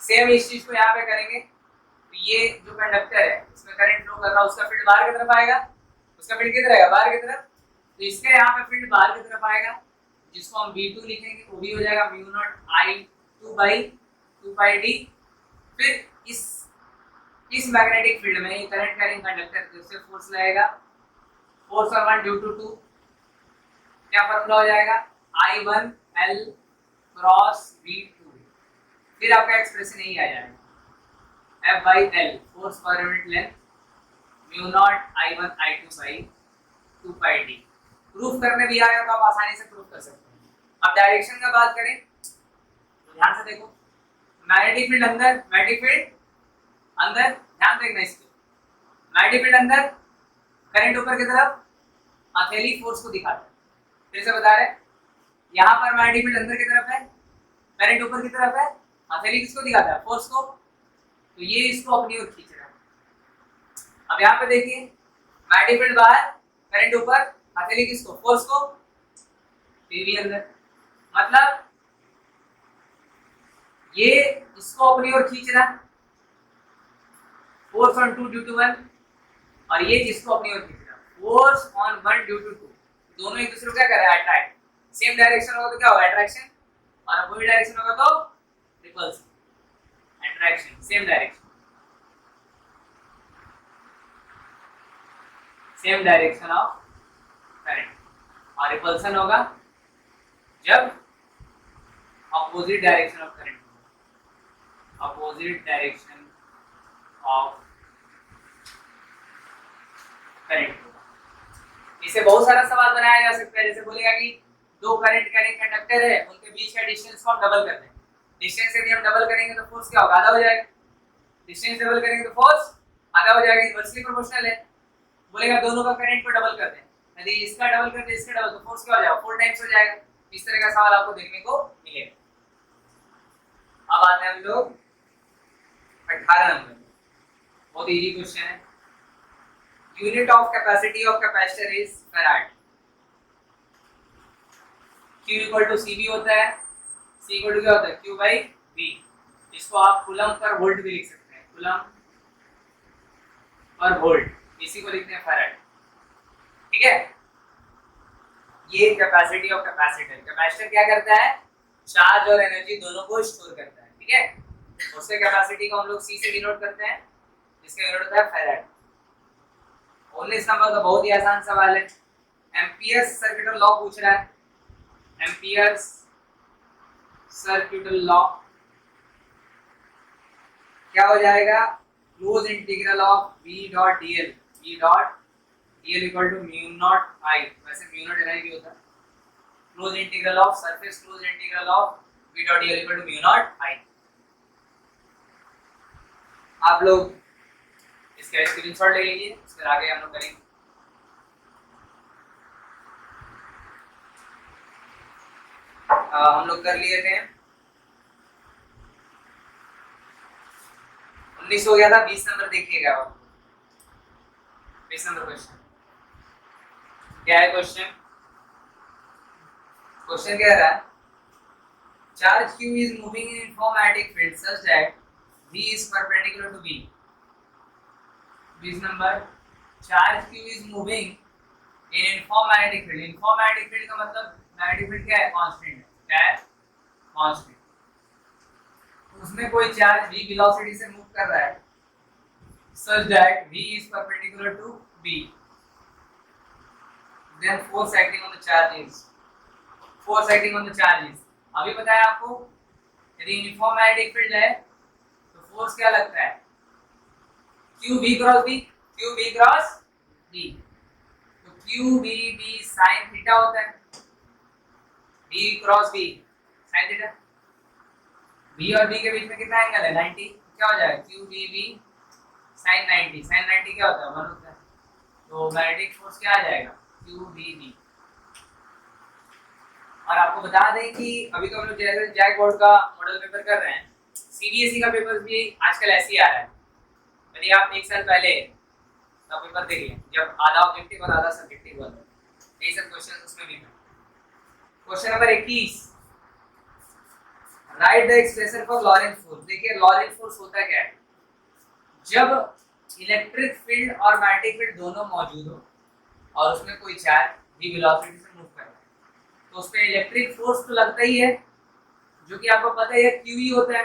सेम इस चीज को यहाँ पे करेंगे। तो ये जो कंडक्टर है इसमें करंट फ्लो कर रहा है, उसका फील्ड बाहर की तरफ आएगा, उसका फील्ड किधर आएगा, बाहर की तरफ। तो इसका यहाँ पे फील्ड बाहर की तरफ आएगा, जिसको हम V2 लिखेंगे, वो भी हो जाएगा mu naught I2 by 2 pi d। फिर इस मैग्नेटिक फील्ड में ये करंट कैरिंग कंडक्टर से फोर्स लगेगा, फोर्स और 1 ड्यू टू 2, क्या फॉर्मूला हो जाएगा, I1 L क्रॉस V2। फिर आपका एक्सप्रेशन यही आ जाएगा, F बाई L फोर्स पर unit length mu naught I1 I2 by 2 pi d। Proof करने भी आएगा तो आप आसानी से प्रूफ कर सकते हैं। अब डायरेक्शन का बात करें तो ध्यान से देखो, मैग्नेटिक फील्ड अंदर, मैग्नेटिक फील्ड अंदर, ध्यान देखना इसको, मैग्नेटिक फील्ड अंदर, करंट ऊपर की तरफ, हथेली फोर्स को दिखाता है। फिर से बता रहे, यहाँ पर मैग्नेटिक फील्ड अंदर की तरफ है, करंट ऊपर की तरफ है, हथेली किसको दिखाता है, फोर्स को। तो ये इसको अपनी ओर खींच रहा है। अब यहाँ पे देखिए, मैग्नेटिक फील्ड बाहर, करंट ऊपर, हथेली किसको, फोर्स को, भी अंदर। मतलब ये इसको अपनी ओर खींच रहा है, फोर्स ऑन 2 ड्यू टू 1, और ये जिसको अपनी ओर खींच रहा है, फोर्स ऑन 1 ड्यू टू 2। दोनों एक दूसरे को क्या कर रहा है, अट्रैक्ट। सेम डायरेक्शन होगा तो क्या होगा, अट्रैक्शन, और अपोजिट डायरेक्शन होगा तो repulsion. Attraction same direction, same direction of current, और रिपल्सन होगा जब opposite direction of current, opposite direction of current होगा। इसे बहुत सारा सवाल बनाया जा सकता है, जैसे बोलेगा कि दो करंट कैरिंग कंडक्टर है, उनके बीच का डिस्टेंस को हम डबल कर दें। डिस्टेंस यदि हम डबल करेंगे तो फोर्स क्या होगा, आधा हो जाएगा। डिस्टेंस डबल करेंगे तो फोर्स आधा हो जाएगा, इनवर्सली प्रोपोर्शनल है। बोलेगा दोनों का करंट को डबल कर दें, यदि इसका डबल कर दें इसका डबल, तो फोर्स क्या हो जाएगा, 4 टाइम्स हो जाएगा। इस तरह का सवाल आपको देखने को मिलेगा। अब आते हैं हम लोग 18 नंबर, बहुत इजी क्वेश्चन है। Unit of capacity of capacitor is farad. Q equal to CV होता है, C इक्वल टू क्या होता है, Q बाई V। इसको आप कूलम पर वोल्ट भी लिख सकते हैं, कूलम पर वोल्ट, इसी को लिखते हैं फैराड। ठीक है, ये कैपेसिटी ऑफ कैपेसिटर। कैपेसिटर क्या करता है, चार्ज और एनर्जी दोनों को स्टोर करता है। ठीक है, उससे कैपेसिटी को हम लोग C से डिनोट करते हैं, जिसका यूनिट होता है फैराड। 19 नंबर का बहुत ही आसान सवाल है, एम्पियर्स सर्किटल लॉ पूछ रहा है। एम्पियर्स सर्किटल लॉ क्या हो जाएगा, close integral of V dot dl, V dot dl equal to mu naught I, वैसे म्यू नॉट NI भी होता है। Close integral of surface, close integral of V dot dl equal to mu naught I। आप लोग इसका screenshot ले लीजिए, फिर आगे हम लोग करेंगे। हम लोग कर लिए थे, 19 हो गया था, 20 नंबर देखिएगा। 20 नंबर क्वेश्चन क्या है, क्वेश्चन कह रहा है, charge Q is moving in informatic field such that V is perpendicular to B। 20 number, charge Q is moving in informatic field। informatic field का मतलब मैग्नेटिक फील्ड क्या है, कांस्टेंट है, क्या है, कांस्टेंट। उसमें कोई चार्ज V वेलोसिटी से मूव कर रहा है such that V is perpendicular to B, then force acting on the charge is, force acting on the charge is। अभी बताया आपको, यदि यूनिफॉर्म मैग्नेटिक फील्ड है तो फोर्स क्या लगता है, QV cross B, QV cross B। तो QVB sin थीटा होता है, B cross B sin theta. B और B के बीच में कितना एंगल है, 90, क्या हो जाएगा, QVB sin 90। sin 90 क्या होता है, 1 होता है। तो मैग्नेटिक फोर्स क्या आ जाएगा, QVB। और आपको बता दें कि अभी तो हम लोग जैसे जैक बोर्ड का मॉडल पेपर कर रहे हैं, CBSE का पेपर भी आजकल ऐसे ही आ रहा है। यदि आप एक साल पहले का पेपर देखिए, जब आधा ऑब्जेक्टिव और आधा सब्जेक्टिव हुआ था, यही सब क्वेश्चन उसमें भी था। Question number 21, right the expression for Laurent force. देखिए लॉरेंट फोर्स होता क्या है, जब इलेक्ट्रिक फील्ड और मैग्नेटिक फील्ड दोनों मौजूद हो और उसमें कोई चार्ज v वेलोसिटी से मूव कर रहा है तो उसमें इलेक्ट्रिक फोर्स तो लगता ही है, जो कि आपको पता है QE होता है,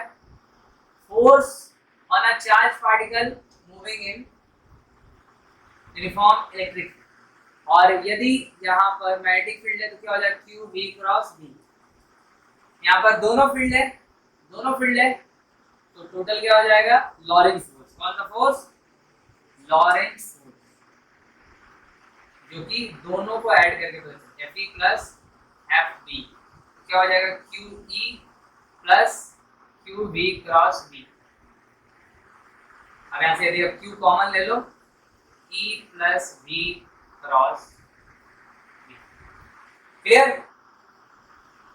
force on a charge particle moving in uniform electric. और यदि यहाँ पर मैग्नेटिक फील्ड है तो क्या हो जाएगा QV क्रॉस V। यहाँ पर दोनों फील्ड है तो टोटल क्या हो जाएगा लॉरेंस फोर्स। कौन सा फोर्स? लॉरेंस फोर्स, जो कि दोनों को ऐड करके बचेगा Fe प्लस FV। क्या हो जाएगा QE plus QV cross V। अब यहाँ से यदि आप Q कॉमन ले लो E plus V cross V। Clear?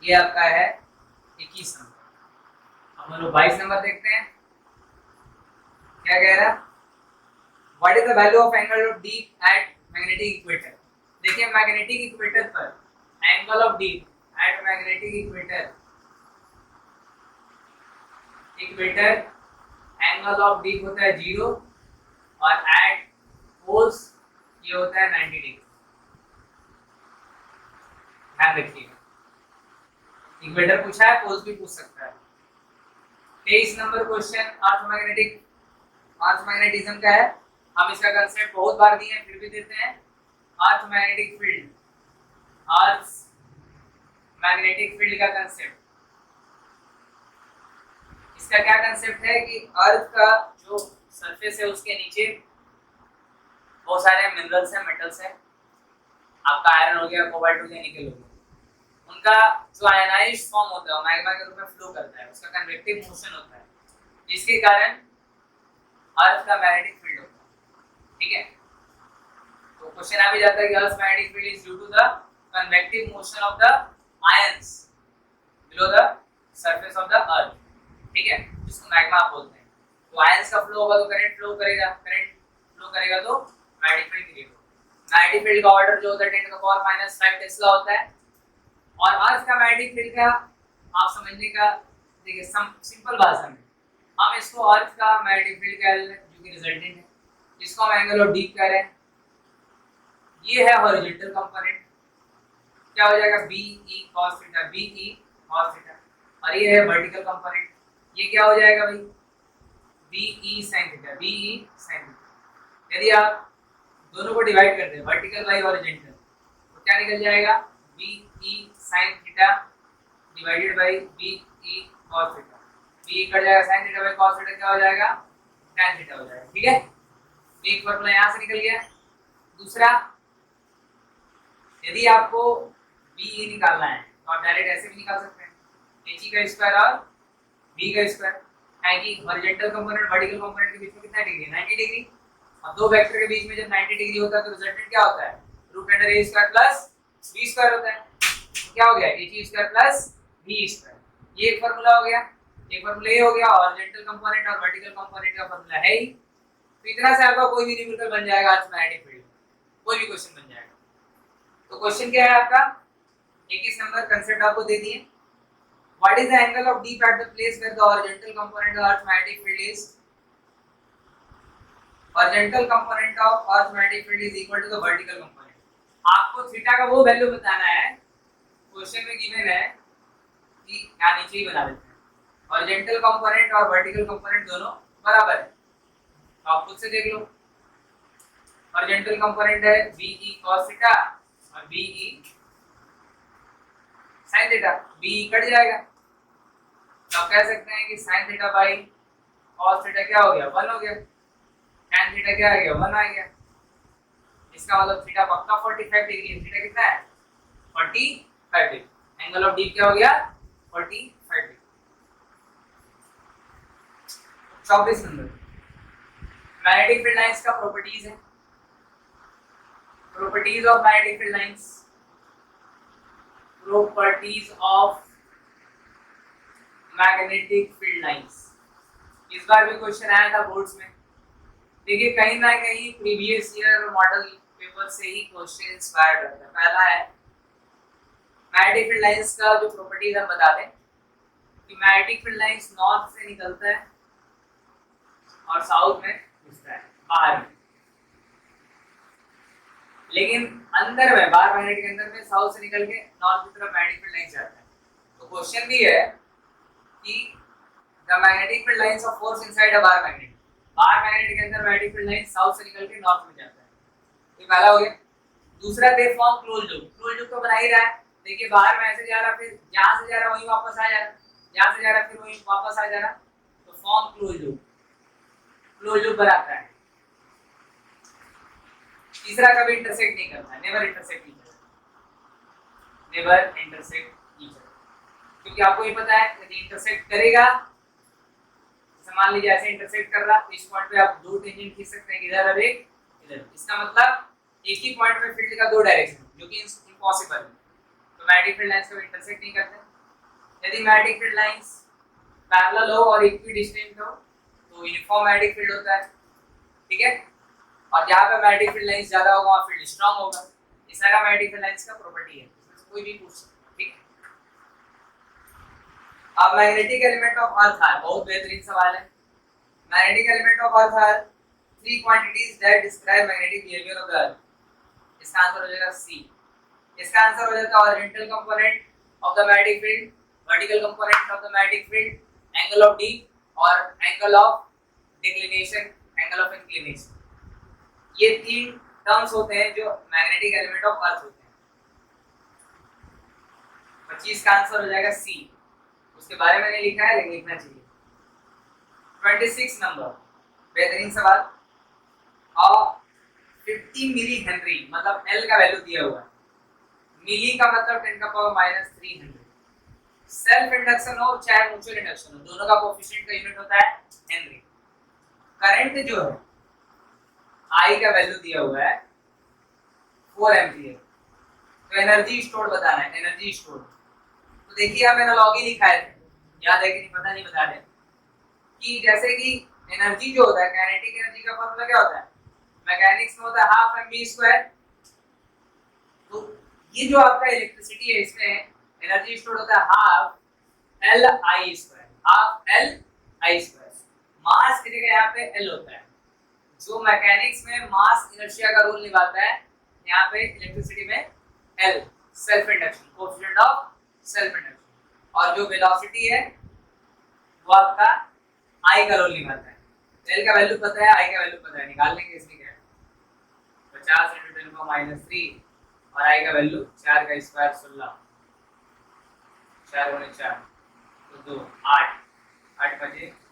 ये आपका है 21 नंबर। अब हम लोग 22 नंबर देखते हैं क्या कह रहा है। What is the value of angle of dip at magnetic equator. देखिए मैग्नेटिक इक्वेटर पर angle of dip at magnetic equator angle of dip होता है 0 और एट पोल्स ये होता है 90 डिग्री। ध्यान रखिएगा, इक्वेटर पूछा है, पोल्स भी पूछ सकता है। 23 नंबर क्वेश्चन अर्थमैग्नेटिज्म का है। हम इसका कंसेप्ट बहुत बार दिए हैं फिर भी देते हैं। अर्थमैग्नेटिक फील्ड का कंसेप्ट, इसका क्या कंसेप्ट है कि अर्थ का जो सरफेस है उसके नीचे बहुत सारे मिनरल्स हैं, मेटल्स हैं। आपका आयरन हो गया, कोबाल्ट हो गया, निकल हो गया। उनका जो आयनाइज्ड फॉर्म होता है मैग्मा के रूप में फ्लो करता है, उसका कन्वेक्टिव मोशन होता है, जिसके कारण अर्थ का मैग्नेटिक फील्ड होता है। ठीक है, तो क्वेश्चन आ भी जाता है कि earth magnetic field is due to the convective motion of the ions below the surface of the earth. ठीक है, जिसको मैग्मा बोलते हैं। तो आयंस का फ्लो होगा तो करंट फ्लो करेगा तो मैग्नेटिक फील्ड क्रिएट होगा। मैग्नेटिक फील्ड का ऑर्डर जो होता है 10⁻⁵ टेस्ला होता है। और अर्थ का मैग्नेटिक फील्ड का आप समझने का देखिए सिंपल भाषा में हम इसको अर्थ का मैग्नेटिक फील्ड कह रहे हैं जो कि रिजल्टेंट है, जिसको हम एंगल ऑफ डी कह रहे हैं। ये है हॉरिजॉन्टल कंपोनेंट, क्या हो जाएगा BE cos theta, BE cos theta. और ये है वर्टिकल कंपोनेंट, ये क्या हो जाएगा भाई BE sin theta, BE sin theta. यदि आप दोनों को डिवाइड कर दें वर्टिकल बाई हॉरिजॉन्टल तो क्या निकल जाएगा BE sin theta divided by BE cos theta. BE cut जाएगा, sin theta by cos theta क्या हो जाएगा tan थीटा हो जाएगा। ठीक है, एक फॉर्मूला यहाँ से निकल गया। दूसरा, यदि आपको BE निकालना है तो आप डायरेक्ट ऐसे भी निकाल सकते हैं, HE का स्क्वायर और B का स्क्वायर। है कि हॉरिजॉन्टल कंपोनेंट वर्टिकल कंपोनेंट के बीच में कितना डिग्री, 90 डिग्री। और दो वेक्टर के बीच में जब 90 डिग्री होता है तो रिजल्टेंट क्या होता है root under A square plus B square होता है। तो क्या हो गया HE square plus B square. ये एक फार्मूला हो गया। एक फार्मूला ये हो गया हॉरिजॉन्टल कंपोनेंट और वर्टिकल कंपोनेंट का फार्मूला है ही। तो इतना से आपका कोई भी न्यूमेरिकल बन जाएगा आज मैग्नेटिक फील्ड, कोई भी क्वेश्चन बन जाएगा। तो क्वेश्चन क्या है आपका 21 नंबर, कंसेप्ट आपको दे दिए। What is the angle of D at the place where the horizontal component of Earth's magnetic field is? Horizontal component of Earth's magnetic field is equal to the vertical component. आपको theta का वो value बताना है, question में given है कि क्या नीचे ही बना देते हैं। हॉरिजॉन्टल कंपोनेंट और वर्टिकल कंपोनेंट दोनों बराबर है, तो आप खुद से देख लो। हॉरिजॉन्टल कंपोनेंट है BE cos थीटा और BE sin theta, BE cut जाएगा तो आप कह सकते हैं कि sin theta by cos theta क्या हो गया 1 हो गया, tan थीटा क्या आ गया 1 आ गया। इसका मतलब थीटा पक्का 45 डिग्री है। थीटा कितना है 45 डिग्री। एंगल ऑफ डी क्या हो गया 45 degree. 24 number, magnetic field lines का प्रॉपर्टीज है। Properties of magnetic field lines, properties of magnetic field lines. इस बार भी क्वेश्चन आया था बोर्ड्स में। देखिए कहीं ना कहीं प्रीवियस ईयर मॉडल पेपर से ही क्वेश्चन इंस्पायर्ड रहता है। पहला है मैग्नेटिक फील्ड लाइंस का जो प्रॉपर्टीज हम बता दें कि मैग्नेटिक फील्ड लाइंस नॉर्थ से निकलता है और साउथ में बाहर में, लेकिन अंदर में बाहर मैग्नेट के अंदर में साउथ से निकल के नॉर्थ की तरफ मैग्नेटिक फील्ड लाइन जाता है। तो क्वेश्चन भी है कि the magnetic field lines of force inside a bar magnet, bar magnet के अंदर मैग्नेटिक फील्ड लाइन साउथ से निकल के नॉर्थ में जाता है। ये पहला हो गया। दूसरा they form close loop, close loop तो बना ही रहा है। देखिए बाहर में ऐसे जा रहा, फिर जहां से जा रहा वहीं वापस आ जा रहा, जहां से जा रहा फिर वहीं वापस आ जा रहा, तो form close loop, close loop बनाता है। तीसरा कभी इंटरसेक्ट नहीं करता, never intersect each other, never intersect each other, क्योंकि आपको ये पता है यदि इंटरसेक्ट करेगा, मान लीजिए ऐसे इंटरसेक्ट कर रहा, इस पॉइंट पे आप दो टेंजेंट खींच सकते हैं, इधर और एक इधर। इसका मतलब एक ही पॉइंट पे फील्ड का दो डायरेक्शन, जो कि इम्पॉसिबल है। तो मैग्नेटिक फील्ड लाइंस को इंटरसेक्ट नहीं करते। यदि मैग्नेटिक फील्ड लाइंस पैरेलल हो और इक्विडिस्टेंट हो तो यूनिफॉर्म मैग्नेटिक फील्ड होता है, ठीक है। और जहां पे मैग्नेटिक फील्ड लाइंस ज्यादा होगा वहां फील्ड स्ट्रांग होगा। ये सारा मैग्नेटिक फील्ड लाइंस का प्रॉपर्टी है, इसमें से कोई भी पूछ सकता है, ठीक है। अब मैग्नेटिक एलिमेंट ऑफ अर्थ है, बहुत बेहतरीन सवाल है। Magnetic element of earth are three quantities that describe magnetic behaviour of the earth. इसका आंसर हो जाएगा सी। इसका आंसर हो जाता है horizontal component of the magnetic field, vertical component of the magnetic field, angle of dip और angle of declination, angle of inclination. ये तीन टर्म्स होते हैं जो मैग्नेटिक एलिमेंट ऑफ अर्थ होते हैं। 25 का आंसर हो जाएगा सी। उसके बारे में नहीं लिखा है लेकिन लिखना चाहिए। 26 नंबर बेहतरीन सवाल। और 50 मिली हेनरी मतलब एल का वैल्यू दिया हुआ है, मिली का मतलब 10 का पावर -300। सेल्फ इंडक्शन हो चाहे म्यूचुअल इंडक्शन हो, दोनों का कोएफिशिएंट का यूनिट होता है हेनरी। करंट जो है आई का वैल्यू दिया हुआ है 4 एम्पियर। तो एनर्जी स्टोर्ड बताना है, एनर्जी स्टोर्ड। तो देखिए हम एनालॉजी लिखा है, याद है कि नहीं पता नहीं, बता दें कि जैसे कि एनर्जी जो होता है, काइनेटिक एनर्जी का फॉर्मूला क्या होता है, मैकेनिक्स में होता है हाफ mv²। तो ये जो आपका इलेक्ट्रिसिटी है इसमें एनर्जी स्टोर होता है हाफ LI², हाफ LI²। मास की जगह यहाँ पे L होता है। जो मैकेनिक्स में मास इनर्शिया का रोल निभाता है, यहाँ पे इलेक्ट्रिसिटी में L, self induction, coefficient of self induction. और जो वेलोसिटी है वो आपका I का रोल निभाता है। L का वैल्यू पता है, I का वैल्यू पता है, निकाल लेंगे। इसमें क्या है 50 × 10⁻³ और I का वैल्यू 4 का स्क्वायर 16, 4 × 4 तो 2, 8, 8 ×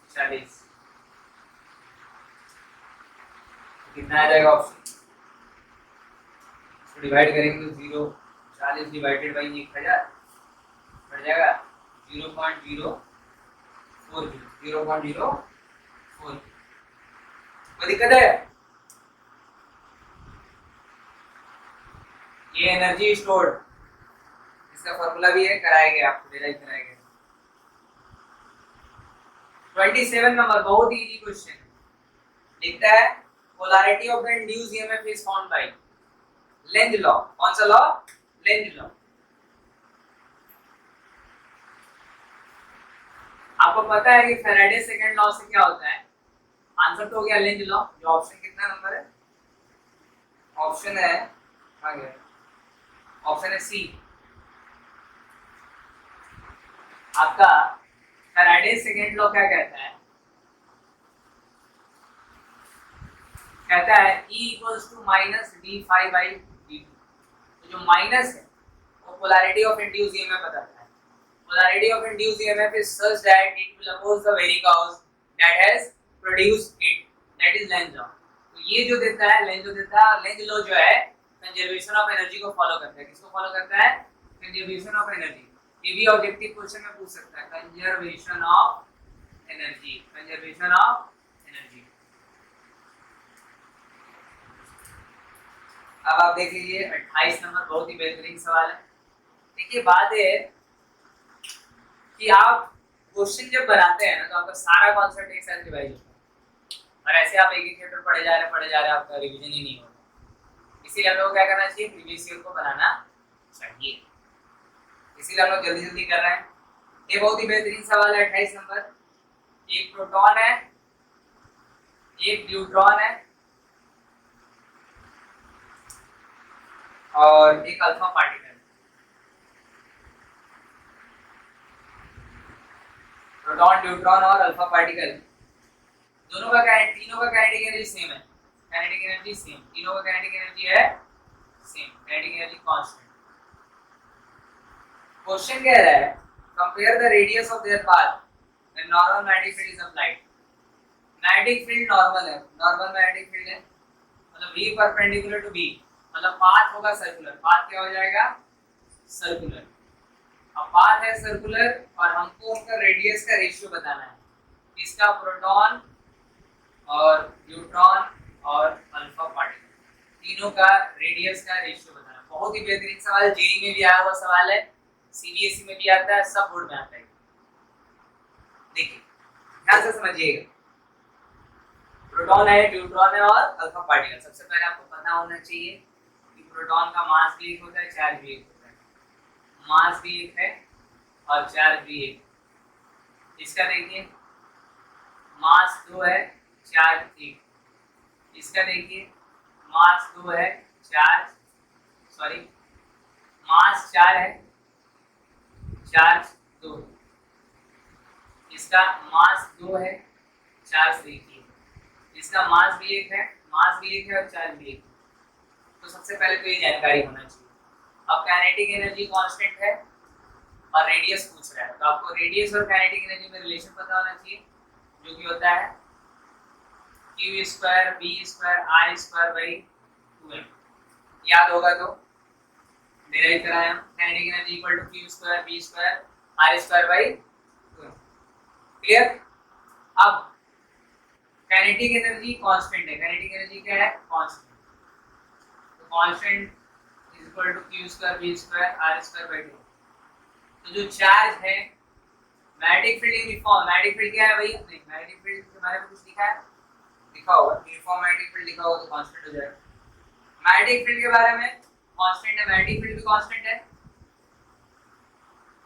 40। कितना आ जाएगा ऑप्शन, इसको डिवाइड करेंगे तो 0, 40 डिवाइडेड बाई 1000 बढ़ जाएगा 0.040, 0.04। कोई दिक्कत है? ये एनर्जी स्टोर्ड, इसका फॉर्मूला भी है, कराएंगे आपको, डिराइव कराएंगे। 27 नंबर बहुत ही इजी क्वेश्चन लिखता है, polarity of the induced EMF is found by Lenz law. कौन सा लॉ? Lenz law. आपको पता है कि फैराडे सेकंड लॉ से क्या होता है? आंसर तो हो गया लेंज लॉ। जो ऑप्शन कितना नंबर है? ऑप्शन है आगे, ऑप्शन है सी आपका। फैराडे सेकंड लॉ क्या कहता है? कहता है E = -d∅/dt। तो जो माइनस है वो पोलैरिटी ऑफ इंड्यूस्ड ईएमएफ बताता है। Polarity of induced EMF is such that it will oppose the very cause that has produced it, that is Lenz law. तो ये जो देता है लेंज लॉ देता है। लेंज लॉ जो है कंजर्वेशन ऑफ एनर्जी को फॉलो करता है। किसको फॉलो करता है? Conservation of energy. ये भी ऑब्जेक्टिव क्वेश्चन में पूछ सकता है, conservation of energy, conservation of energy. अब आप देख लीजिए 28 नंबर बहुत ही बेहतरीन सवाल है। देखिए बात है कि आप क्वेश्चन जब बनाते हैं ना तो आपका सारा कॉन्सेप्ट एक साथ रिवाइज होता है, और ऐसे आप एक एक चैप्टर पढ़े जा रहे हैं, आपका रिवीजन ही नहीं होता। इसीलिए हम लोग को क्या करना चाहिए, प्रीवियस ईयर को बनाना चाहिए। इसीलिए हम लोग जल्दी जल्दी कर रहे हैं। ये बहुत ही बेहतरीन सवाल है 28 नंबर। एक प्रोटॉन है, एक न्यूट्रॉन है और एक अल्फा पार्टिकल। प्रोटॉन, न्यूट्रॉन और अल्फा पार्टिकल दोनों का तीनों का काइनेटिक एनर्जी सेम है। काइनेटिक एनर्जी सेम, तीनों का काइनेटिक एनर्जी है same, kinetic energy constant. Question कह रहा है compare the radius of their path when normal magnetic field is applied. Magnetic field normal है, नॉर्मल मैग्नेटिक फील्ड है, मतलब v परपेंडिकुलर टू b, मतलब पाथ होगा सर्कुलर। पाथ क्या हो जाएगा? सर्कुलर। अब पाथ है सर्कुलर और हमको उनका रेडियस का रेशियो बताना है। इसका प्रोटॉन और न्यूट्रॉन और अल्फा पार्टिकल तीनों का रेडियस का रेशियो बताना है। बहुत ही बेहतरीन सवाल, जेईई में भी आया हुआ सवाल है, सीबीएसई में भी आता है, सब बोर्ड में आता है। देखिए ध्यान से समझिएगा। प्रोटॉन है, न्यूट्रॉन है और अल्फा पार्टिकल। सबसे पहले आपको पता होना चाहिए कि प्रोटॉन का मास भी एक होता है, चार्ज भी एक होता है। मास भी एक है और चार्ज भी एक। इसका देखिए मास 2 है, चार्ज 1। इसका देखिए मास 2 है, चार्ज सॉरी मास 4 है, चार्ज 2। इसका मास 2 है, चार्ज 1 है। इसका मास भी एक है, मास भी एक है और चार्ज भी एक है। तो सबसे पहले तो ये जानकारी होना चाहिए। अब काइनेटिक एनर्जी कांस्टेंट है और रेडियस पूछ रहा है, तो आपको रेडियस और काइनेटिक एनर्जी में रिलेशन पता होना चाहिए, जो कि होता है q square b square r square by 2m। याद होगा तो मेरा ही कराया हम, kinetic energy equal to q square b square r square by 2m। Clear? अब काइनेटिक एनर्जी कांस्टेंट है, काइनेटिक एनर्जी क्या है? कांस्टेंट। तो constant is equal to q square b square r square by 2। तो जो चार्ज है, magnetic field uniform, magnetic field क्या है भाई? मैग्नेटिक फील्ड के बारे में कुछ लिखा है? लिखा होगा यूनिफॉर्म मैग्नेटिक फील्ड लिखा होगा तो कांस्टेंट हो जाएगा। मैग्नेटिक फील्ड के बारे में कांस्टेंट है, मैग्नेटिक फील्ड भी कांस्टेंट है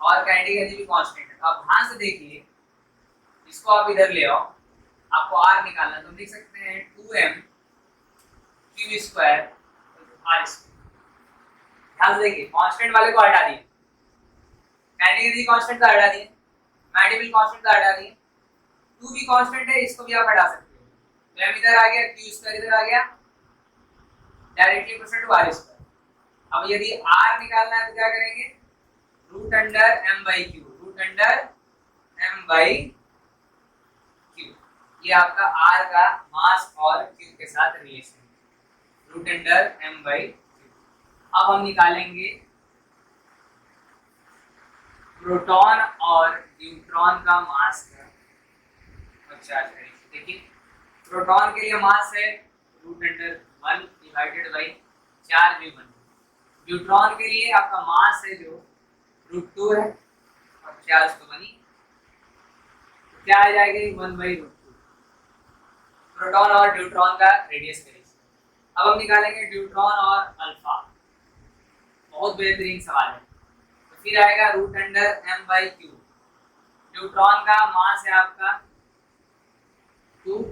और काइनेटिक एनर्जी भी कांस्टेंट है। तो आप ध्यान से देखिए, इसको आप इधर ले आओ, आपको r निकालना, तो लिख सकते हैं 2m q square r square. ध्यान से देखिए, कांस्टेंट वाले को हटा दिए, काइनेटिक एनर्जी कांस्टेंट का हटा दिए, मैग्नेटिक फील्ड कांस्टेंट का हटा दिए, 2 भी कांस्टेंट है, इसको भी आप हटा सकते हो। तो m इधर आ गया, q स्क्वायर इधर आ गया, directly percent to r square. अब यदि r निकालना है तो क्या करेंगे? Root under m by q, root under m by q. ये आपका r का मास और q के साथ रिलेशन है, root under m by q. अब हम निकालेंगे प्रोटॉन और न्यूट्रॉन का मास का और चार्ज का रेशियो। देखिए प्रोटॉन के लिए मास है root under 1 divided by charge भी 1। न्यूट्रॉन के लिए आपका मास है जो रूट 2 है और चार्ज तो 1 ही, तो क्या आ जाएगा? 1 बाई रूट 2। प्रोटॉन और न्यूट्रॉन का रेडियस का रेशियो। अब हम निकालेंगे न्यूट्रॉन और अल्फा। बहुत बेहतरीन सवाल है। तो फिर आएगा root under m by q. Neutron का मास है आपका 2,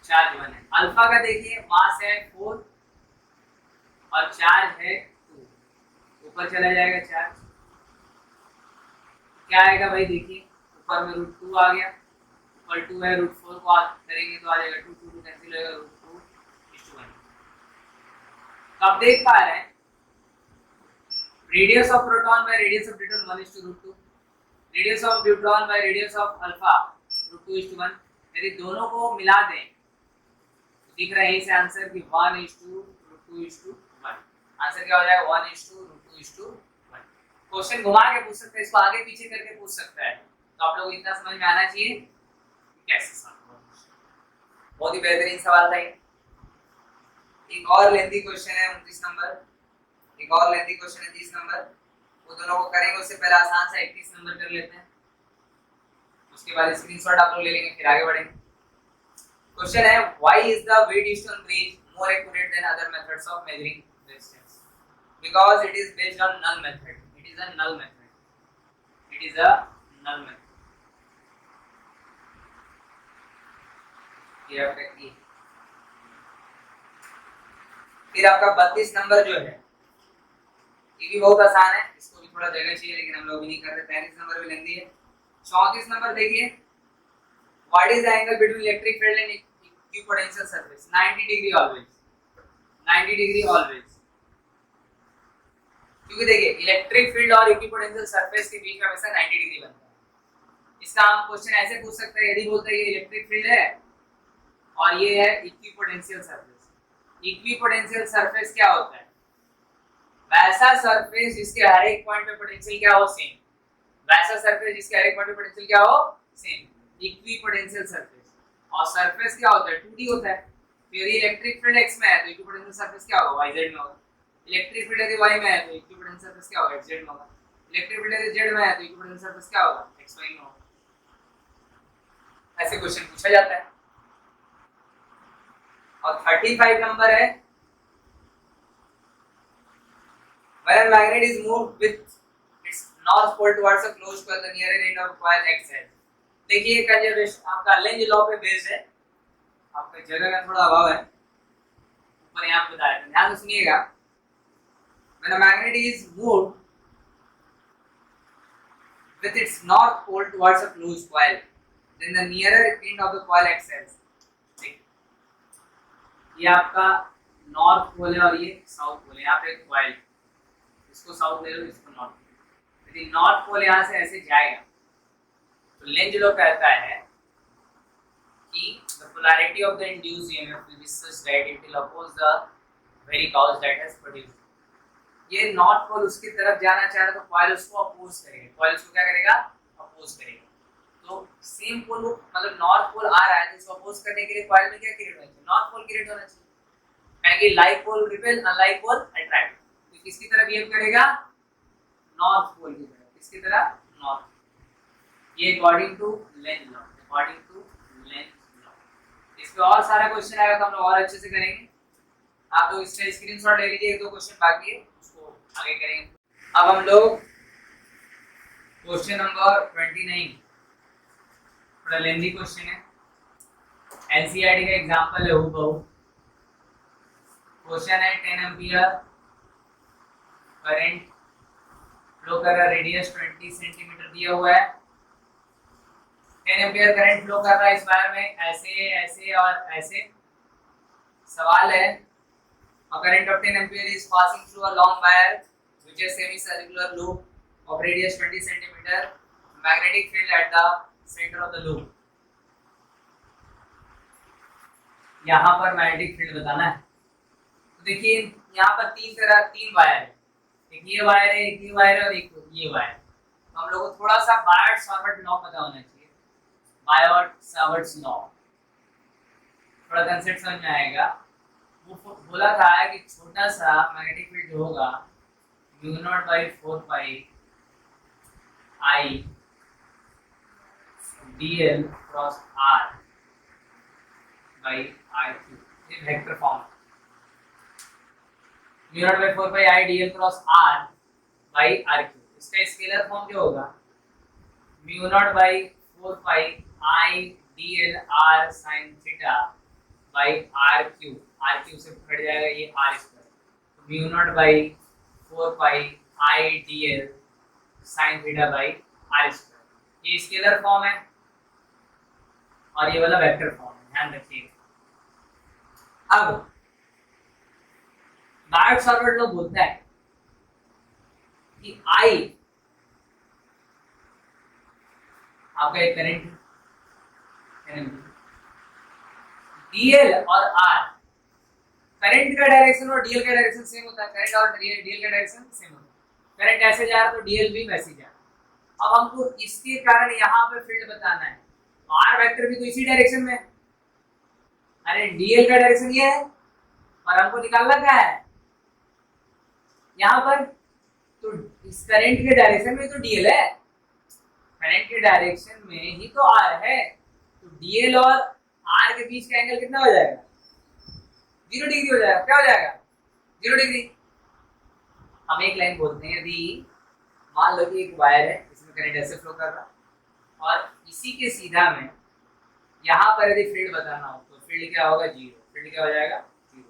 चार्ज 1 है। अल्फा का देखिए मास है 4 और चार्ज है 2, ऊपर चला जाएगा चार्ज, क्या आएगा भाई? देखिए ऊपर में रूट 2 आ गया, ऊपर 2 है, रूट 4 को आप करेंगे तो आ जाएगा 2, 2 कैंसिल होगा, रूट 2:1। तो आप देख पा रहे हैं radius of proton by radius of neutron 1:√2, radius of neutron by radius of alpha √2:1। यदि दोनों को मिला दें तो दिख रहा है इस आंसर की 1:√2:1। आंसर क्या हो जाएगा? 1:√2:1। क्वेश्चन घुमा के पूछ सकते हैं, इसको आगे पीछे करके पूछ सकता है, तो आप लोगों को इतना समझ में आना चाहिए कैसे सॉल्व होगा। बहुत ही बेहतरीन सवाल था ये। एक और लेंथी क्वेश्चन है 29 नंबर, एक और लेंथी क्वेश्चन है 30 नंबर, वो दोनों को करेंगे, उससे पहले आसान सा 31 नंबर कर लेते हैं, उसके बाद स्क्रीनशॉट आप लोग ले लेंगे, फिर आगे बढ़ेंगे। क्वेश्चन है why is the Wheatstone bridge more accurate than other methods of measuring distance? Because it is based on null method. It is a null method. It is a null method. ये आपका E। फिर आपका 32 number जो है ये भी बहुत आसान है, इसको भी थोड़ा जगह चाहिए लेकिन हम लोग भी नहीं कर रहे। 33 नंबर भी लेंदी है। 34 नंबर देखिए, what is the angle between electric field and equipotential surface? 90 degree always, 90 degree always. क्योंकि देखिए इलेक्ट्रिक फील्ड और इक्विपोटेंशियल सरफेस के बीच में हमेशा 90 डिग्री बनता है। इसका हम क्वेश्चन ऐसे पूछ सकते हैं, यदि बोलते हैं ये इलेक्ट्रिक फील्ड है और ये है इक्विपोटेंशियल सरफेस। इक्विपोटेंशियल सरफेस क्या होता है? वैसा सरफेस जिसके हर एक पॉइंट पे पोटेंशियल क्या हो, सेम। वैसा सरफेस जिसके हर एक पॉइंट पे पोटेंशियल क्या हो, सेम, इक्विपोटेंशियल सरफेस। और सरफेस क्या होता है? 2D होता है। तो यदि इलेक्ट्रिक फील्ड x में है तो इक्विपोटेंशियल सरफेस क्या होगा? yz में होगा। इलेक्ट्रिक फील्ड यदि y में है तो इक्विपोटेंशियल सरफेस क्या होगा? xz में होगा। इलेक्ट्रिक फील्ड यदि z में है तो इक्विपोटेंशियल सरफेस क्या होगा? xy में होगा। ऐसे क्वेश्चन पूछा जाता है। और 35 नंबर है, when a magnet is moved with its north pole towards a closed coil, the nearer end of coil acts as। देखिए कंजर्वेशन आपका लेंज लॉ पे बेस्ड है, आपका जगह का थोड़ा अभाव है, ऊपर यहाँ पे बताया, ध्यान से सुनिएगा। when a magnet is moved with its north pole towards a closed coil, then the nearer end of the coil acts as। ये आपका नॉर्थ पोल है और ये साउथ पोल है। यहाँ पे कॉइल, इसको साउथ ले लो, इसको नॉर्थ। यदि नॉर्थ पोल यहाँ से ऐसे जाएगा तो लेंज लॉ कहता है कि the polarity of the induced EMF will be such that it will oppose the very cause that has produced। ये नॉर्थ पोल उसकी तरफ जाना चाह रहा है तो कॉइल उसको अपोज करेगा। कॉइल उसको क्या करेगा? अपोज करेगा। तो सेम पोल मतलब नॉर्थ पोल आ रहा है तो इसको अपोज करने के लिए कॉइल में क्या क्रिएट होना चाहिए? नॉर्थ पोल क्रिएट होना चाहिए। क्योंकि like pole repel, unlike pole attract. तो किसकी तरफ बिहेव करेगा? नॉर्थ पोल की तरफ। किसकी तरफ? नॉर्थ। ये according to Lenz law, according to Lenz law. इस पे और सारा क्वेश्चन आएगा तो हम लोग और अच्छे से करेंगे। आप लोग इससे स्क्रीनशॉट ले लीजिए, एक दो क्वेश्चन बाकी है उसको आगे करेंगे। अब हम लोग क्वेश्चन नंबर 29, थोड़ा लेंथी क्वेश्चन है, एनसीईआरटी का एग्जांपल है हूबहू। क्वेश्चन है 10 एम्पियर करंट फ्लो कर रहा है, रेडियस 20 सेंटीमीटर दिया हुआ है। 10 एम्पियर करंट फ्लो कर रहा है इस वायर में, ऐसे ऐसे और ऐसे। सवाल है, a current of 10 ampere is passing through a long wire which is semicircular loop of radius 20 centimeter, magnetic field at the center of the loop। यहाँ पर मैग्नेटिक फील्ड बताना है। तो देखिए यहाँ पर तीन वायर है, एक ये वायर है, एक ये वायर है और एक ये वायर। तो हम लोगों को थोड़ा सा बायट-सावर्ट लॉ पता होना चाहिए। बायट-सावर्ट लॉ थोड़ा कंसेप्ट समझ में आएगा। वो बोला था कि छोटा सा मैग्नेटिक फील्ड जो होगा mu not by 4 pi I dl cross r by r cube, ये वेक्टर फॉर्म है। Mu naught by 4 pi I dl cross r by r cube. इसका स्केलर फॉर्म जो होगा mu not by 4 pi I dl r sin theta by r cube. r cube से cut जाएगा ये r square, तो mu naught by 4 pi I dl sin theta by r square. ये scalar form है और ये वाला वेक्टर फॉर्म है, ध्यान रखिएगा। अब बायट-सावर्ट लॉ बोलता है कि I आपका एक करंट dl और r, करंट का डायरेक्शन और dl का डायरेक्शन सेम होता है। करंट और dl का डायरेक्शन सेम होता है। करंट ऐसे जा रहा तो dl भी वैसे जा रहा। अब हमको इसके कारण यहाँ पे फील्ड बताना है, r वेक्टर भी तो इसी डायरेक्शन में है। अरे dl का डायरेक्शन ये है और हमको निकालना क्या है यहाँ पर, तो इस करंट के डायरेक्शन में तो dl है, करंट के डायरेक्शन में ही तो r है, तो dl और r के बीच का एंगल कितना हो जाएगा? 0 डिग्री हो जाएगा। क्या हो जाएगा? 0 डिग्री। हम एक लाइन बोलते हैं, यदि मान लो कि एक वायर है इसमें करंट ऐसे फ्लो कर रहा और इसी के सीधा में यहाँ पर यदि फील्ड बताना हो तो फील्ड क्या होगा? 0। फील्ड क्या हो जाएगा? 0।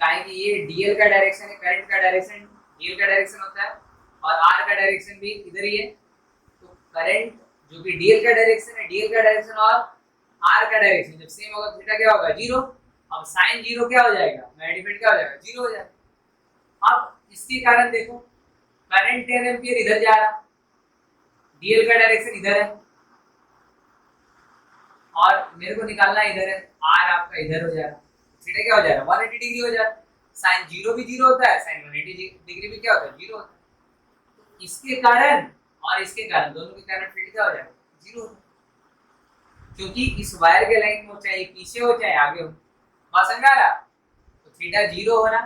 कहें कि ये dl का डायरेक्शन है, करंट का डायरेक्शन डीएल का डायरेक्शन होता है और आर का डायरेक्शन भी इधर ही है, तो करंट जो कि डीएल का डायरेक्शन है, डीएल का डायरेक्शन और आर का डायरेक्शन जब सेम होगा थीटा क्या होगा, जीरो। अब साइन जीरो क्या हो जाएगा, मैग्नेटिक फील्ड क्या हो जाएगा, जीरो हो जाएगा। अब इसके कारण देखो करंट 10 एम्पीयर इधर जा रहा, डीएल का डायरेक्शन इधर है और मेरे को निकालना इधर है, आर आपका इधर हो जाएगा, थीटा क्या हो जाएगा 180 डिग्री हो जाएगा। साइन जीरो भी जीरो होता है, साइन 180 डिग्री भी क्या होता है, जीरो होता है। इसके कारण और इसके कारण दोनों के कारण फील्ड क्या हो जाएगा, जीरो होता है, क्योंकि इस वायर के लाइन में चाहे पीछे हो चाहे आगे हो, बात समझ आ रहा। तो थीटा जीरो होना,